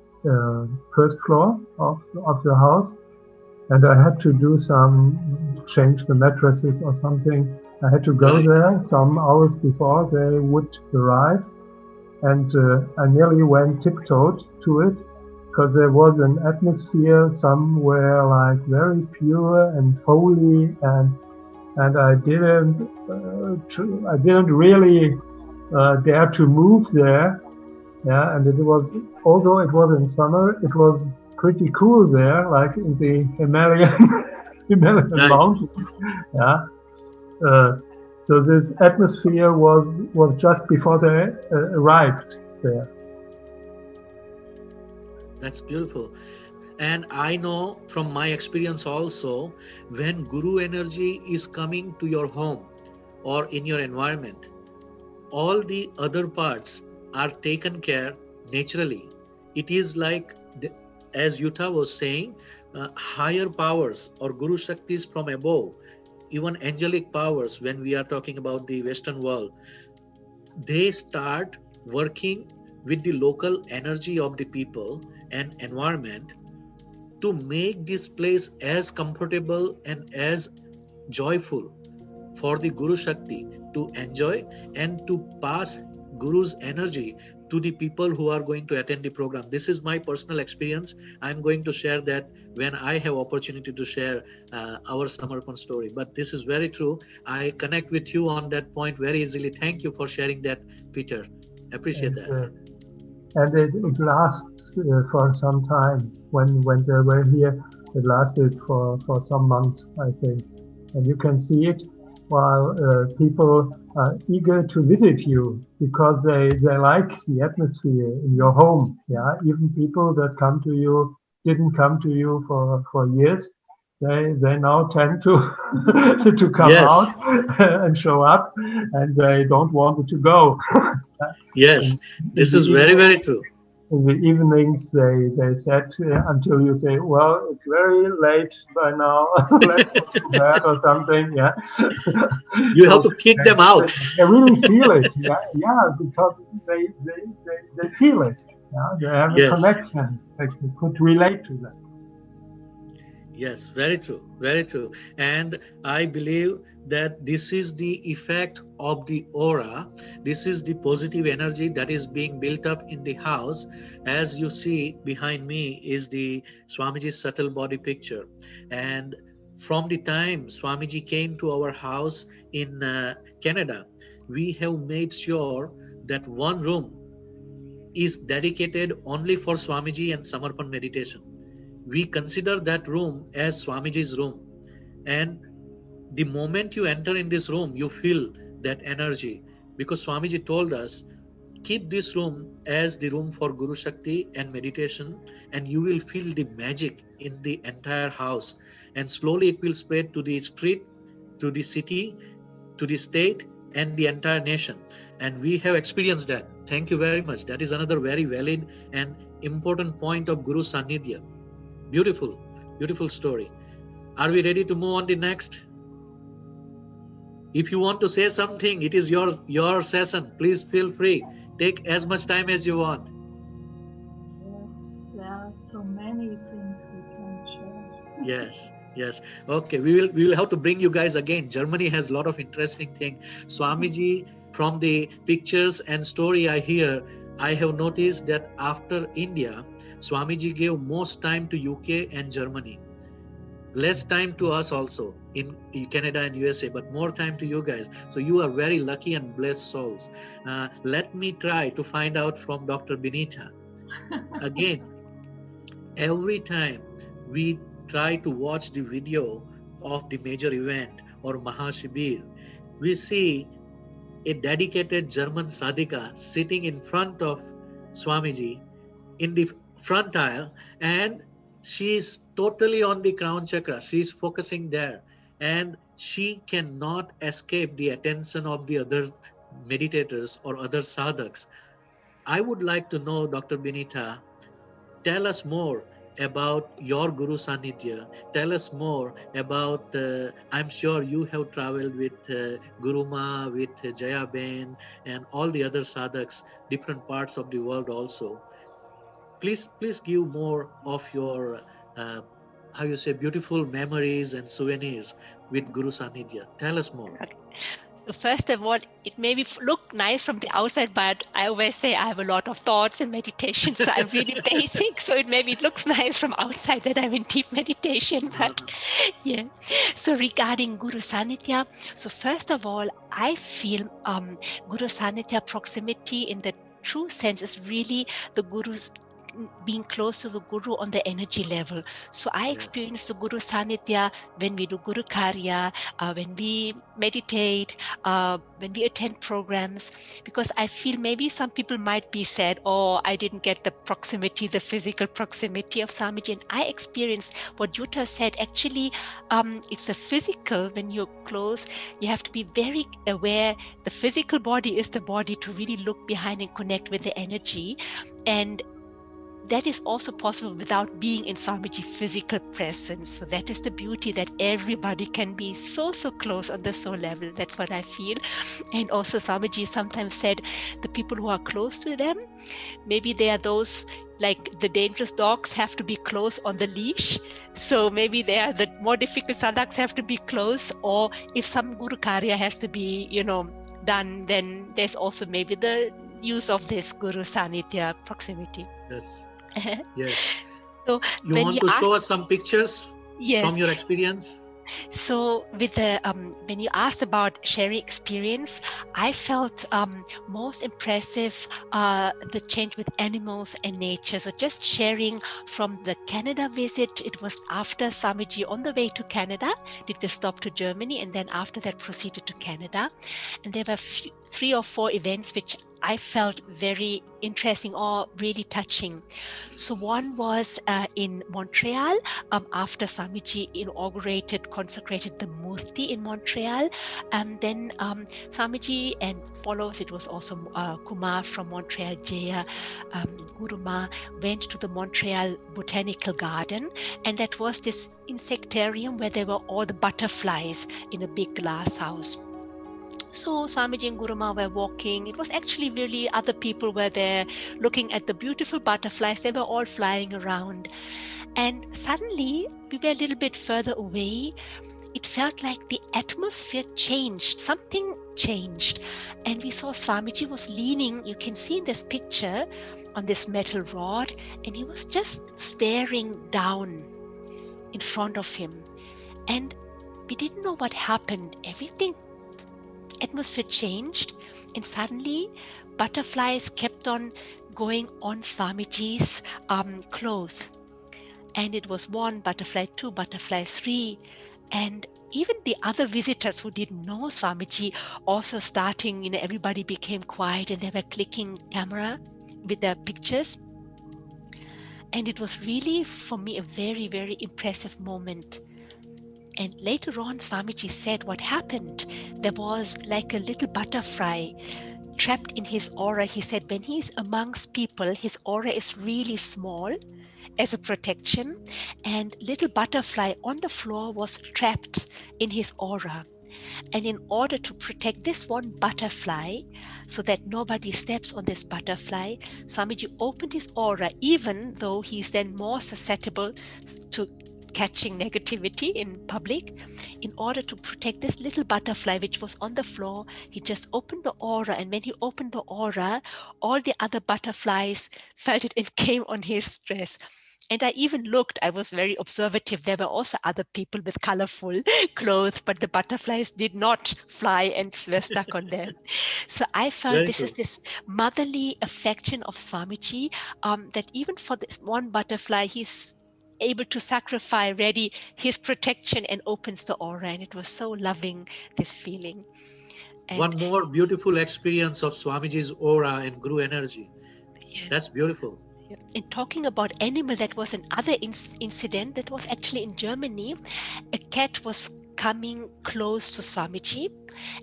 first floor of the house, and I had to do change the mattresses or something. I had to go there some hours before they would arrive, and I nearly went tiptoed to it, because there was an atmosphere somewhere like very pure and holy, and I didn't really dare to move there. Yeah, and it was, although it was in summer, it was pretty cool there, like in the Himalayan mountains. Yeah. So this atmosphere was just before they arrived there. That's beautiful. And I know from my experience also, when Guru energy is coming to your home or in your environment, all the other parts are taken care naturally. It is like, as Yutha was saying, higher powers or Guru Shaktis from above, even angelic powers, when we are talking about the Western world, they start working with the local energy of the people and environment to make this place as comfortable and as joyful for the Guru Shakti to enjoy and to pass Guru's energy to the people who are going to attend the program. This is my personal experience. I'm going to share that when I have opportunity to share our Samarpan story. But this is very true. I connect with you on that point very easily. Thank you for sharing that, Peter. Appreciate that. And it lasts for some time. When they were here, it lasted for some months, I think. And you can see it while people are eager to visit you because they like the atmosphere in your home. Yeah, even people that didn't come to you for years, they now tend to to come out and show up, and they don't want to go. Yes, this is very, very true. In the evenings, they said until you say, "Well, it's very late by now. Let's go to bed or something." Yeah, you have to kick them out. They really feel it. Yeah, because they feel it. Yeah, they have a connection. They could relate to that. Yes, very true, very true. And I believe that this is the effect of the aura. This is the positive energy that is being built up in the house. As you see behind me is the Swamiji's subtle body picture. And from the time Swamiji came to our house in Canada, we have made sure that one room is dedicated only for Swamiji and Samarpan meditation. We consider that room as Swamiji's room. And the moment you enter in this room, you feel that energy. Because Swamiji told us, keep this room as the room for Guru Shakti and meditation, and you will feel the magic in the entire house. And slowly it will spread to the street, to the city, to the state, and the entire nation. And we have experienced that. Thank you very much. That is another very valid and important point of Guru Sannidhya. Beautiful, beautiful story. Are we ready to move on the next? If you want to say something, it is your session. Please feel free. Take as much time as you want. There are so many things we can share. Yes, yes. Okay, we will have to bring you guys again. Germany has a lot of interesting things. Swamiji, from the pictures and story I hear, I have noticed that after India, Swamiji gave most time to UK and Germany. Less time to us also in Canada and USA, but more time to you guys. So you are very lucky and blessed souls. Let me try to find out from Dr. Binita. Again, every time we try to watch the video of the major event or Mahashibir, we see a dedicated German sadhika sitting in front of Swamiji in the front aisle, and she is totally on the crown chakra. She is focusing there, and she cannot escape the attention of the other meditators or other sadhaks. I would like to know, Dr. Binita, tell us more about your Guru Sanidhya. Tell us more about, I'm sure you have traveled with Guru Ma, with Jaya Ben, and all the other sadhaks, different parts of the world also. Please give more of your, how you say, beautiful memories and souvenirs with Guru Sanidhya. Tell us more. Okay. So first of all, it may look nice from the outside, but I always say I have a lot of thoughts and meditation, so I'm really basic. So it looks nice from outside that I'm in deep meditation, but yeah. So regarding Guru Sanitya, so first of all, I feel Guru Sanitya proximity in the true sense is really the Guru's being close to the Guru on the energy level. So I experience the Guru Sanitya when we do Guru Karya, when we meditate, when we attend programs, because I feel maybe some people might be said, oh, I didn't get the proximity, the physical proximity of Swamiji. And I experienced what Jutta said. Actually, it's the physical. When you're close, you have to be very aware. The physical body is the body to really look behind and connect with the energy. And that is also possible without being in Swamiji physical presence. So that is the beauty, that everybody can be so close on the soul level. That's what I feel. And also Swamiji sometimes said the people who are close to them, maybe they are those like the dangerous dogs have to be close on the leash. So maybe they are the more difficult sadhaks have to be close, or if some Guru Karya has to be, done, then there's also maybe the use of this Guru Sanitya proximity. Yes. So you want to show us some pictures from your experience? So with the when you asked about sharing experience, I felt most impressive the change with animals and nature. So just sharing from the Canada visit, it was after Swamiji on the way to Canada, did the stop to Germany, and then after that proceeded to Canada. And there were 3 or 4 events which I felt very interesting or really touching. So one was in Montreal, after Swamiji consecrated the Murti in Montreal. And then Swamiji and followers, it was also Kumar from Montreal, Jaya, Guru Ma, went to the Montreal Botanical Garden. And that was this insectarium where there were all the butterflies in a big glass house. So Swamiji and Guruma were walking. It was actually really other people were there looking at the beautiful butterflies. They were all flying around. And suddenly we were a little bit further away. It felt like the atmosphere changed. Something changed. And we saw Swamiji was leaning, you can see in this picture, on this metal rod. And he was just staring down in front of him. And we didn't know what happened. Atmosphere changed, and suddenly butterflies kept on going on Swamiji's clothes. And it was 1 butterfly, 2 butterfly, 3. And even the other visitors who didn't know Swamiji also starting, everybody became quiet and they were clicking camera with their pictures. And it was really, for me, a very, very impressive moment. And later on, Swamiji said what happened. There was like a little butterfly trapped in his aura. He said when he's amongst people, his aura is really small as a protection. And little butterfly on the floor was trapped in his aura. And in order to protect this 1 butterfly, so that nobody steps on this butterfly, Swamiji opened his aura, even though he's then more susceptible to catching negativity in public. In order to protect this little butterfly which was on the floor, he just opened the aura, and when he opened the aura, all the other butterflies felt it and came on his dress. And I even looked, I was very observative. There were also other people with colorful clothes, but the butterflies did not fly and were stuck on them. So I felt this is this motherly affection of Swamiji, that even for this 1 butterfly, he's able to sacrifice ready his protection and opens the aura. And it was so loving, this feeling. And 1 more beautiful experience of Swamiji's aura and Guru energy. yes. That's beautiful. In talking about animal, that was another incident that was actually in Germany. A cat was coming close to Swamiji,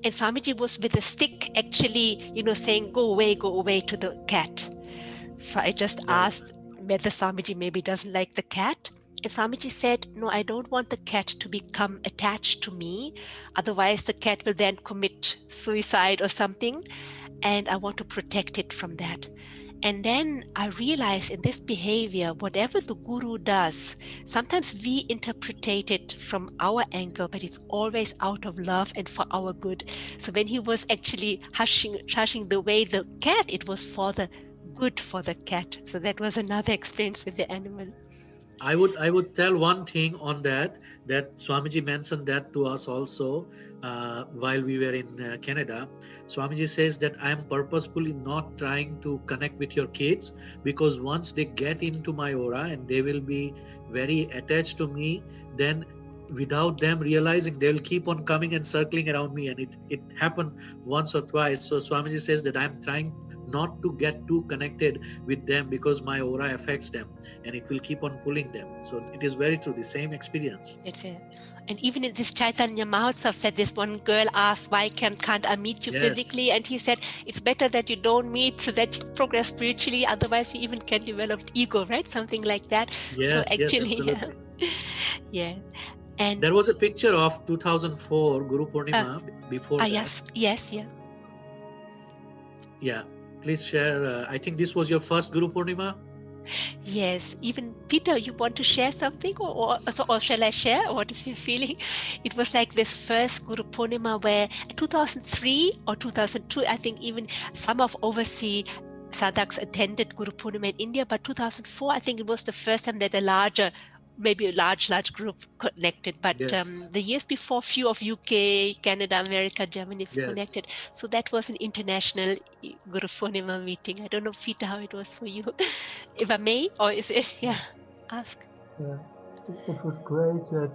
and Swamiji was with a stick actually, saying, go away to the cat. So I just asked whether Swamiji maybe doesn't like the cat. And Swamiji said, no, I don't want the cat to become attached to me. Otherwise, the cat will then commit suicide or something. And I want to protect it from that. And then I realized in this behavior, whatever the Guru does, sometimes we interpret it from our angle, but it's always out of love and for our good. So when he was actually hushing the way the cat, it was for the good for the cat. So that was another experience with the animal. I would tell one thing on that Swamiji mentioned that to us also while we were in Canada. Swamiji says that I am purposefully not trying to connect with your kids, because once they get into my aura and they will be very attached to me, then without them realizing, they will keep on coming and circling around me. And it happened once or twice. So Swamiji says that I am trying not to get too connected with them, because my aura affects them and it will keep on pulling them. So it is very true, the same experience. It's it. And even in this Chaitanya Mahotsav said, this one girl asked, why can't I meet you physically? And he said, it's better that you don't meet so that you progress spiritually. Otherwise, you even can develop ego, right? Something like that. Yes, so actually, absolutely. Yeah. And there was a picture of 2004 Guru Purnima before that. Yes. Yeah. Please share. I think this was your first Guru Purnima. Yes, even Peter, you want to share something, or shall I share? What is your feeling? It was like this first Guru Purnima where 2003 or 2002, I think even some of overseas sadhaks attended Guru Purnima in India, but 2004, I think it was the first time that a large group connected. But the years before, few of UK, Canada, America, Germany connected. So that was an international Guru Purnima meeting. I don't know, Peter, how it was for you. If I may, or is it, ask. It was great that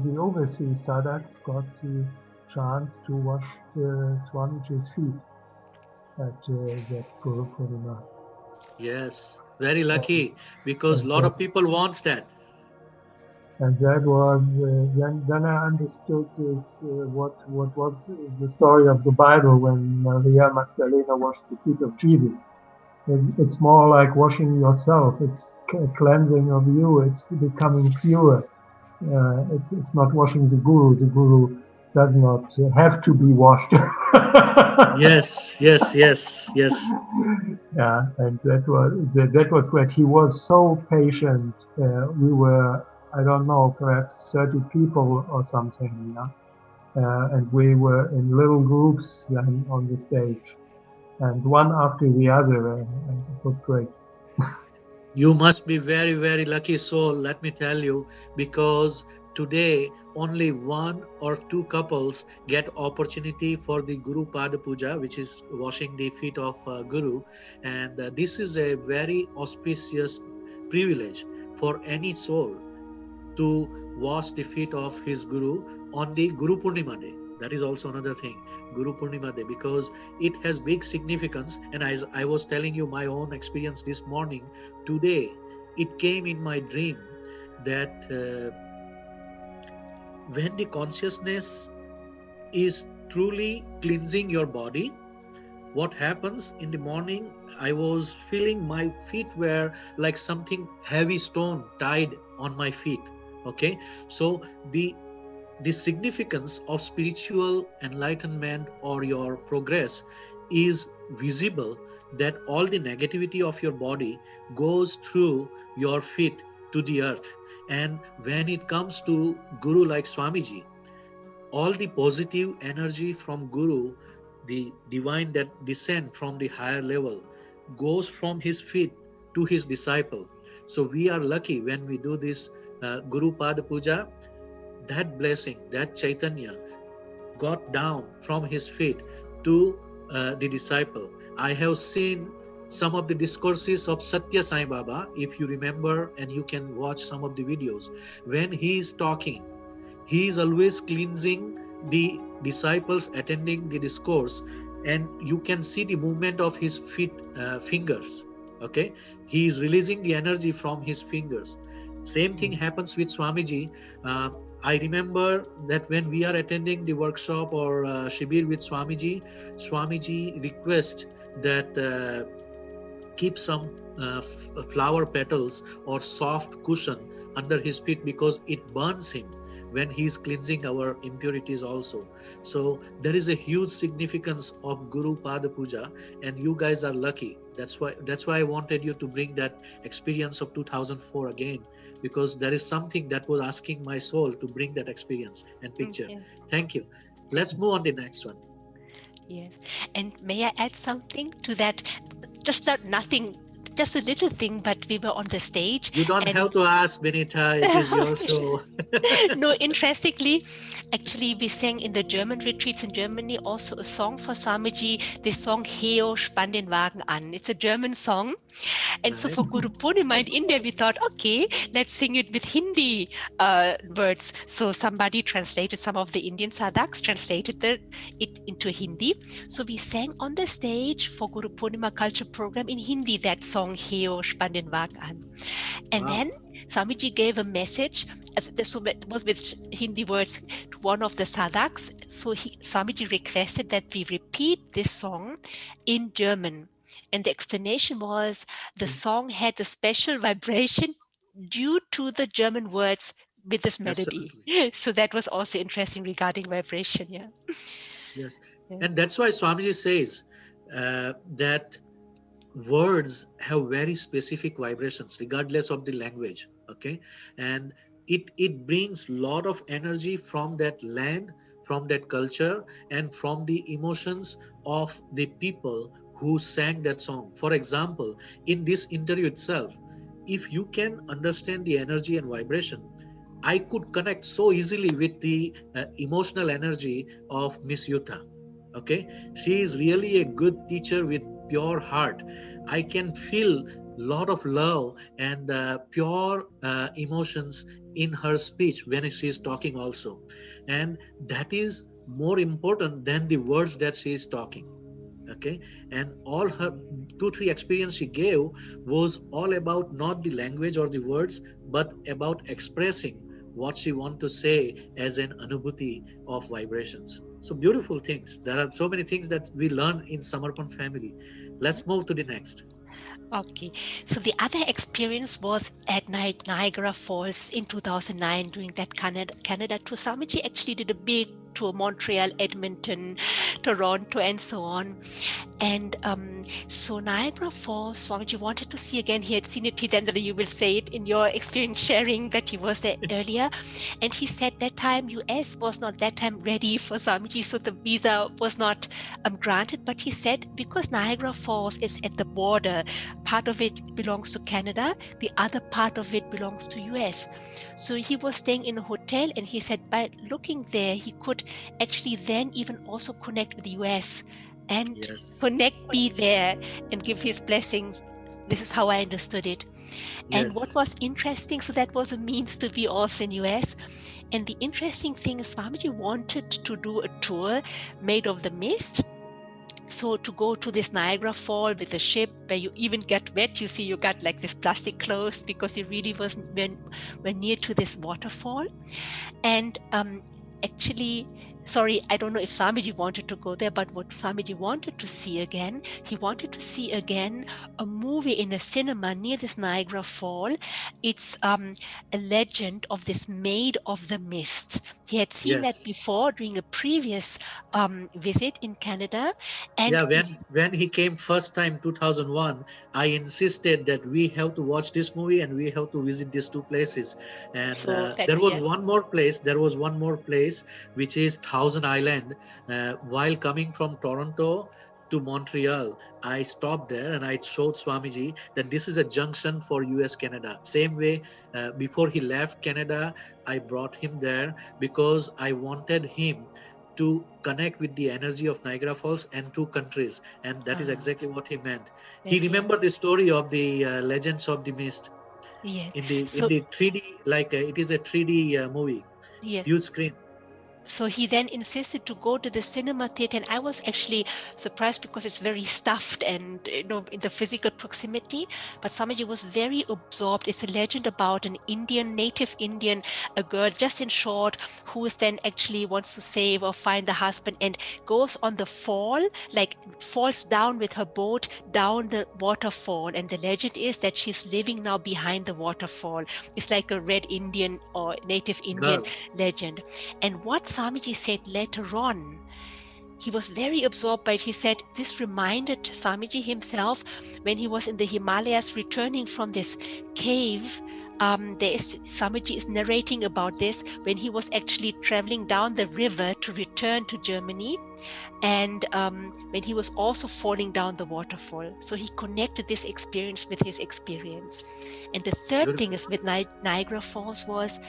the overseas sadhaks got the chance to wash Swamiji's feet at that Guru Purnima. Yes, very lucky, because a lot of people wants that. And that was, then I understood this, what was the story of the Bible when Maria Magdalena washed the feet of Jesus. It's more like washing yourself. It's a cleansing of you. It's becoming pure. It's not washing the Guru. The Guru does not have to be washed. Yes, yes, yes, yes. Yeah, and that was great. He was so patient. We were, I don't know, perhaps 30 people or something. Yeah, and we were in little groups then on the stage, and one after the other, and it was great. You must be very, very lucky soul, let me tell you, because today only one or two couples get opportunity for the Guru Pada Puja, which is washing the feet of Guru. And this is a very auspicious privilege for any soul to wash the feet of his Guru on the Guru Purnima day. That is also another thing, Guru Purnima day, because it has big significance. And as I was telling you my own experience this morning, today it came in my dream that when the consciousness is truly cleansing your body, what happens in the morning, I was feeling my feet were like something heavy stone tied on my feet. Okay, so the significance of spiritual enlightenment or your progress is visible, that all the negativity of your body goes through your feet to the earth. And when it comes to Guru like Swamiji, all the positive energy from Guru, the divine that descend from the higher level, goes from his feet to his disciple. So we are lucky when we do this Guru Pada Puja, that blessing, that Chaitanya got down from his feet to the disciple. I have seen some of the discourses of Satya Sai Baba, if you remember, and you can watch some of the videos. When he is talking, he is always cleansing the disciples attending the discourse, and you can see the movement of his feet, fingers. Okay, he is releasing the energy from his fingers. Same thing happens with Swamiji. I remember that when we are attending the workshop or Shibir with Swamiji, Swamiji requests that keep some flower petals or soft cushion under his feet, because it burns him when he is cleansing our impurities also. So there is a huge significance of Guru Pada Puja, and you guys are lucky. That's why I wanted you to bring that experience of 2004 again, because there is something that was asking my soul to bring that experience and picture. Yeah. Thank you. Let's move on to the next one. Yes. And may I add something to that? Just nothing, just a little thing, but we were on the stage. You don't have to ask, Benita. It is your show. No, interestingly, actually, we sang in the German retreats in Germany also a song for Swamiji, the song Heo, spann den Wagen an. It's a German song. And so for Guru Purnima in India, we thought, okay, let's sing it with Hindi words. So somebody translated, some of the Indian sadhaks translated it into Hindi. So we sang on the stage for Guru Purnima culture program in Hindi, that song Heo, spann den Wagen an. And then Swamiji gave a message, as this was with Hindi words, to one of the sadhaks. So Swamiji requested that we repeat this song in German. And the explanation was the song had a special vibration due to the German words with this melody. Absolutely. So that was also interesting regarding vibration. Yeah. Yes. Yeah. And that's why Swamiji says that words have very specific vibrations regardless of the language. Okay, and it brings lot of energy from that land, from that culture, and from the emotions of the people who sang that song. For example, in this interview itself, if you can understand the energy and vibration, I could connect so easily with the emotional energy of Miss Yuta. Okay, she is really a good teacher with pure heart. I can feel lot of love and pure emotions in her speech when she is talking also, and that is more important than the words that she is talking. Okay, and all her 2-3 experience she gave was all about not the language or the words, but about expressing what she want to say as an anubhuti of vibrations. So beautiful things. There are so many things that we learn in Samarpan family. Let's move to the next. Okay, so the other experience was at Niagara Falls in 2009 during that Canada tour. Swamiji actually did a big tour, Montreal, Edmonton, Toronto, and so on. And so Niagara Falls, Swamiji wanted to see again. He had seen it, Hitendra, you will say it in your experience sharing that he was there earlier. And he said that time US was not that time ready for Swamiji, so the visa was not granted. But he said because Niagara Falls is at the border, part of it belongs to Canada, the other part of it belongs to US. So he was staying in a hotel, and he said by looking there, he could actually then even also connect with the US and be there and give his blessings. This is how I understood it. And what was interesting, so that was a means to be also in US. And the interesting thing is Swamiji wanted to do a tour made of the mist. So to go to this Niagara Fall with a ship where you even get wet, you see you got like this plastic clothes because it really wasn't when near to this waterfall. And actually, sorry, I don't know if Swamiji wanted to go there, but what Swamiji wanted to see again, he wanted to see again a movie in a cinema near this Niagara Fall. It's a legend of this Maid of the Mist. He had seen that before during a previous visit in Canada. And when he came first time 2001, I insisted that we have to watch this movie and we have to visit these two places. And there was one more place which is Thousand Island. While coming from Toronto to Montreal, I stopped there and I showed Swamiji that this is a junction for US Canada. Same way, before he left Canada, I brought him there because I wanted him to connect with the energy of Niagara Falls and two countries, and that is exactly what he meant. He remembered the story of the Legends of the Mist. In the 3D, like it is a 3D movie, huge screen. So he then insisted to go to the cinema theater, and I was actually surprised because it's very stuffed and in the physical proximity. But Swamiji was very absorbed. It's a legend about an native Indian, a girl, just in short, who is then actually wants to save or find the husband and goes on the fall, like falls down with her boat down the waterfall. And the legend is that she's living now behind the waterfall. It's like a red Indian or native Indian legend. And what Swamiji said later on, he was very absorbed by it. He said this reminded Swamiji himself when he was in the Himalayas returning from this cave. Swamiji is narrating about this when he was actually traveling down the river to return to Germany, and when he was also falling down the waterfall. So he connected this experience with his experience. And the third thing is with Niagara Falls was,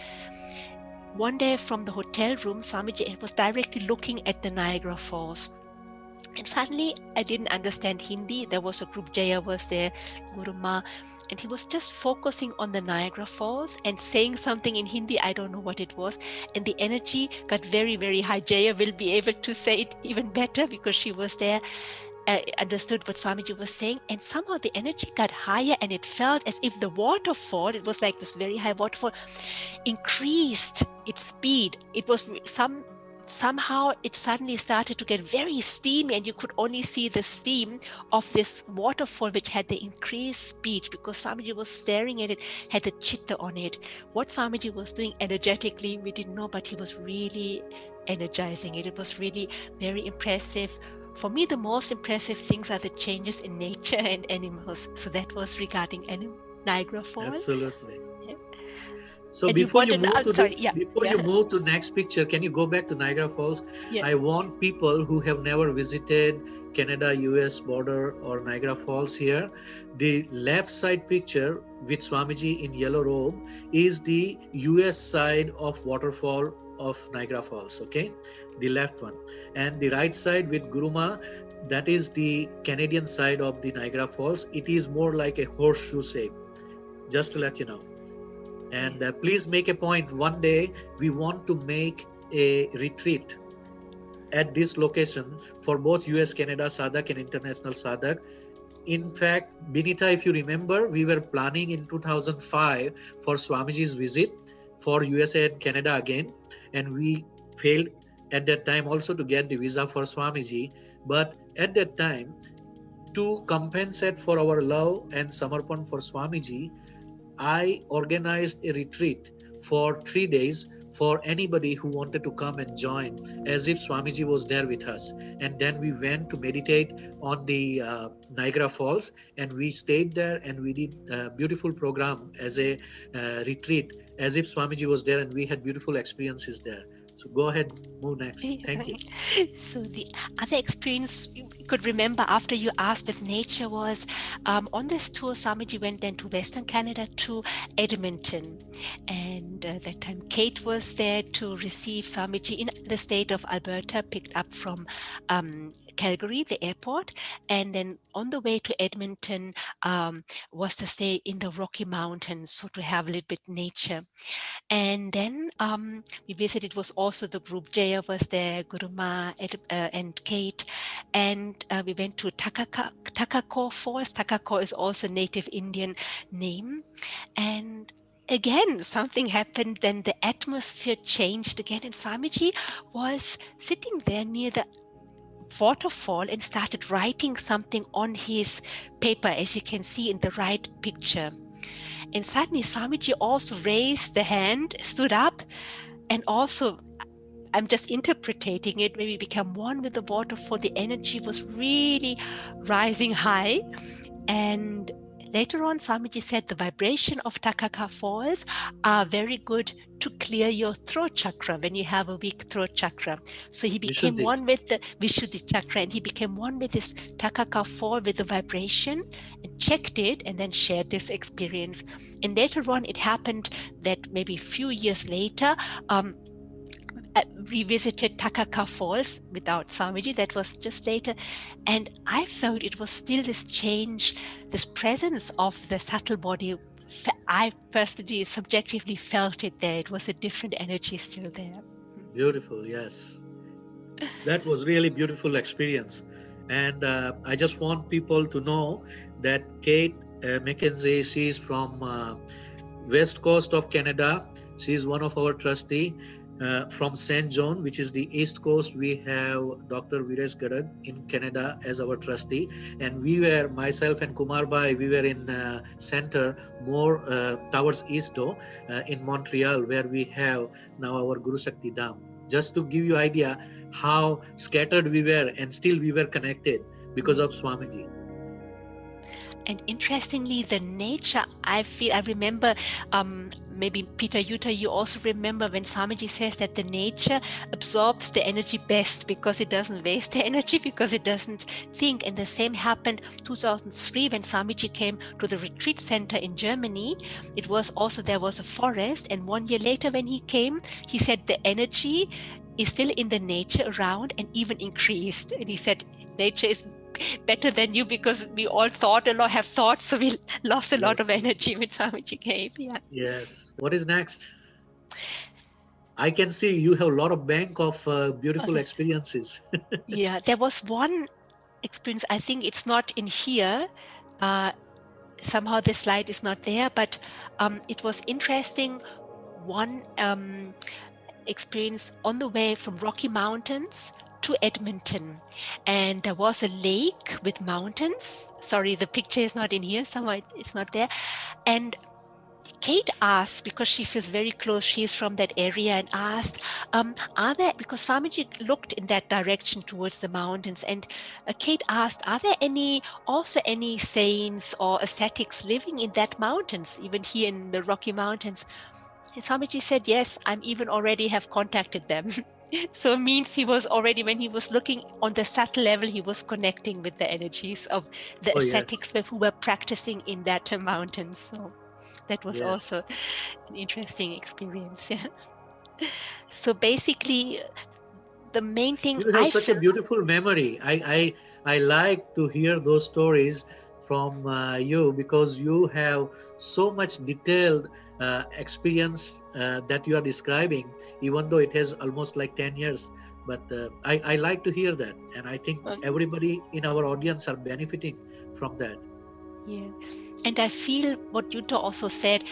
one day from the hotel room, Swamiji was directly looking at the Niagara Falls. And suddenly, I didn't understand Hindi. There was a group, Jaya was there, Guru Ma, and he was just focusing on the Niagara Falls and saying something in Hindi. I don't know what it was. And the energy got very, very high. Jaya will be able to say it even better because she was there. Understood what Swamiji was saying, and somehow the energy got higher, and it felt as if the waterfall, it was like this very high waterfall, increased its speed. It was somehow it suddenly started to get very steamy, and you could only see the steam of this waterfall, which had the increased speed because Swamiji was staring at it, had the chitta on it. What Swamiji was doing energetically, we didn't know, but he was really energizing it. It was really very impressive. For me, the most impressive things are the changes in nature and animals. So that was regarding Niagara Falls. Absolutely. Yeah. So and before you move to next picture, can you go back to Niagara Falls? Yeah. I want people who have never visited Canada-US border or Niagara Falls here. The left side picture with Swamiji in yellow robe is the US side of waterfall of Niagara Falls, okay, the left one, and the right side with Guruma, that is the Canadian side of the Niagara Falls. It is more like a horseshoe shape, just to let you know. And please make a point, one day we want to make a retreat at this location for both US Canada Sadhak and international Sadhak. In fact, Binita, if you remember, we were planning in 2005 for Swamiji's visit for USA and Canada again, and we failed at that time also to get the visa for Swamiji. But at that time, to compensate for our love and Samarpan for Swamiji, I organized a retreat for 3 days for anybody who wanted to come and join, as if Swamiji was there with us. And then we went to meditate on the Niagara Falls, and we stayed there and we did a beautiful program as a retreat, as if Swamiji was there, and we had beautiful experiences there. So go ahead, move next. Thank you. So the other experience you could remember after you asked with nature was on this tour, Swamiji went then to Western Canada to Edmonton. And that time Kate was there to receive Swamiji in the state of Alberta, picked up from Calgary, the airport. And then on the way to Edmonton was to stay in the Rocky Mountains, so to have a little bit nature. And then we visited, it was also the group, Jaya was there, Guruma and Kate, and we went to Takako Falls. Takako is also a native Indian name. And again, something happened, then the atmosphere changed again, and Swamiji was sitting there near the waterfall and started writing something on his paper, as you can see in the right picture. And suddenly Swamiji also raised the hand, stood up, and also, I'm just interpreting it, maybe become one with the waterfall. The energy was really rising high. And later on, Swamiji said the vibration of Takaka Falls are very good to clear your throat chakra when you have a weak throat chakra. So he became one with the Vishuddhi chakra, and he became one with this Takaka Fall with the vibration, and checked it and then shared this experience. And later on, it happened that maybe a few years later, we visited Takaka Falls without Swamiji. That was just later. And I felt it was still this change, this presence of the subtle body. I personally, subjectively felt it there. It was a different energy still there. Beautiful, yes. That was really beautiful experience. And I just want people to know that Kate McKenzie, she is from West Coast of Canada. She is one of our trustee. From St. John, which is the East Coast, we have Dr. Viresh Gadag in Canada as our trustee. And we were, myself and Kumar Bhai, we were in center more towards East in Montreal, where we have now our Guru Shakti Dham. Just to give you idea how scattered we were, and still we were connected because of Swamiji. And interestingly, the nature, I remember, maybe Peter Yuta, you also remember when Swamiji says that the nature absorbs the energy best because it doesn't waste the energy, because it doesn't think. And the same happened 2003 when Swamiji came to the retreat center in Germany. It was also, there was a forest. And 1 year later when he came, he said the energy is still in the nature around and even increased. And he said, nature is better than you, because we all thought a lot, have thoughts, so we lost a lot of energy when Swamiji came. Yeah. Yes. What is next? I can see you have a lot of bank of beautiful experiences. Yeah, there was one experience, I think it's not in here. Somehow the slide is not there, but it was interesting. One experience on the way from Rocky Mountains to Edmonton, and there was a lake with mountains. Sorry, the picture is not in here, somewhere it's not there. And Kate asked, because she feels very close, she's from that area, and asked, are there, because Swamiji looked in that direction towards the mountains, and Kate asked, are there also any saints or ascetics living in that mountains, even here in the Rocky Mountains? And Swamiji said, yes, I'm even already have contacted them. So it means he was already, when he was looking on the subtle level, he was connecting with the energies of the ascetics who were practicing in that mountains. So that was also an interesting experience. Yeah. So basically, the main thing, you have such a beautiful memory. I like to hear those stories from you, because you have so much detailed experience that you are describing, even though it has almost like 10 years. But I like to hear that, and I think everybody in our audience are benefiting from that. Yeah, and I feel what Yuta also said,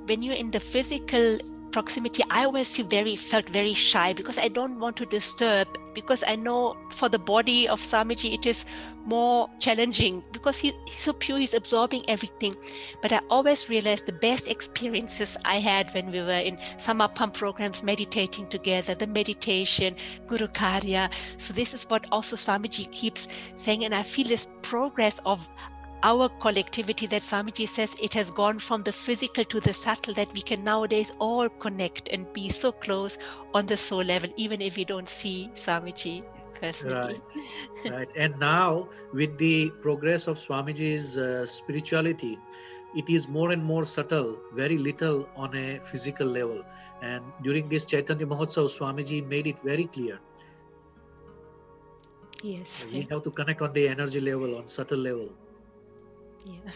when you're in the physical proximity, I always felt very shy because I don't want to disturb, because I know for the body of Swamiji it is more challenging because he's so pure, he's absorbing everything. But I always realized the best experiences I had when we were in Samarpan programs, meditating together, the meditation, Guru Karya. So this is what also Swamiji keeps saying, and I feel this progress of our collectivity that Swamiji says it has gone from the physical to the subtle, that we can nowadays all connect and be so close on the soul level, even if we don't see Swamiji personally. Right. And now with the progress of Swamiji's spirituality, it is more and more subtle, very little on a physical level. And during this Chaitanya Mahotsav, Swamiji made it very clear. Yes. We have to connect on the energy level, on subtle level. Yeah.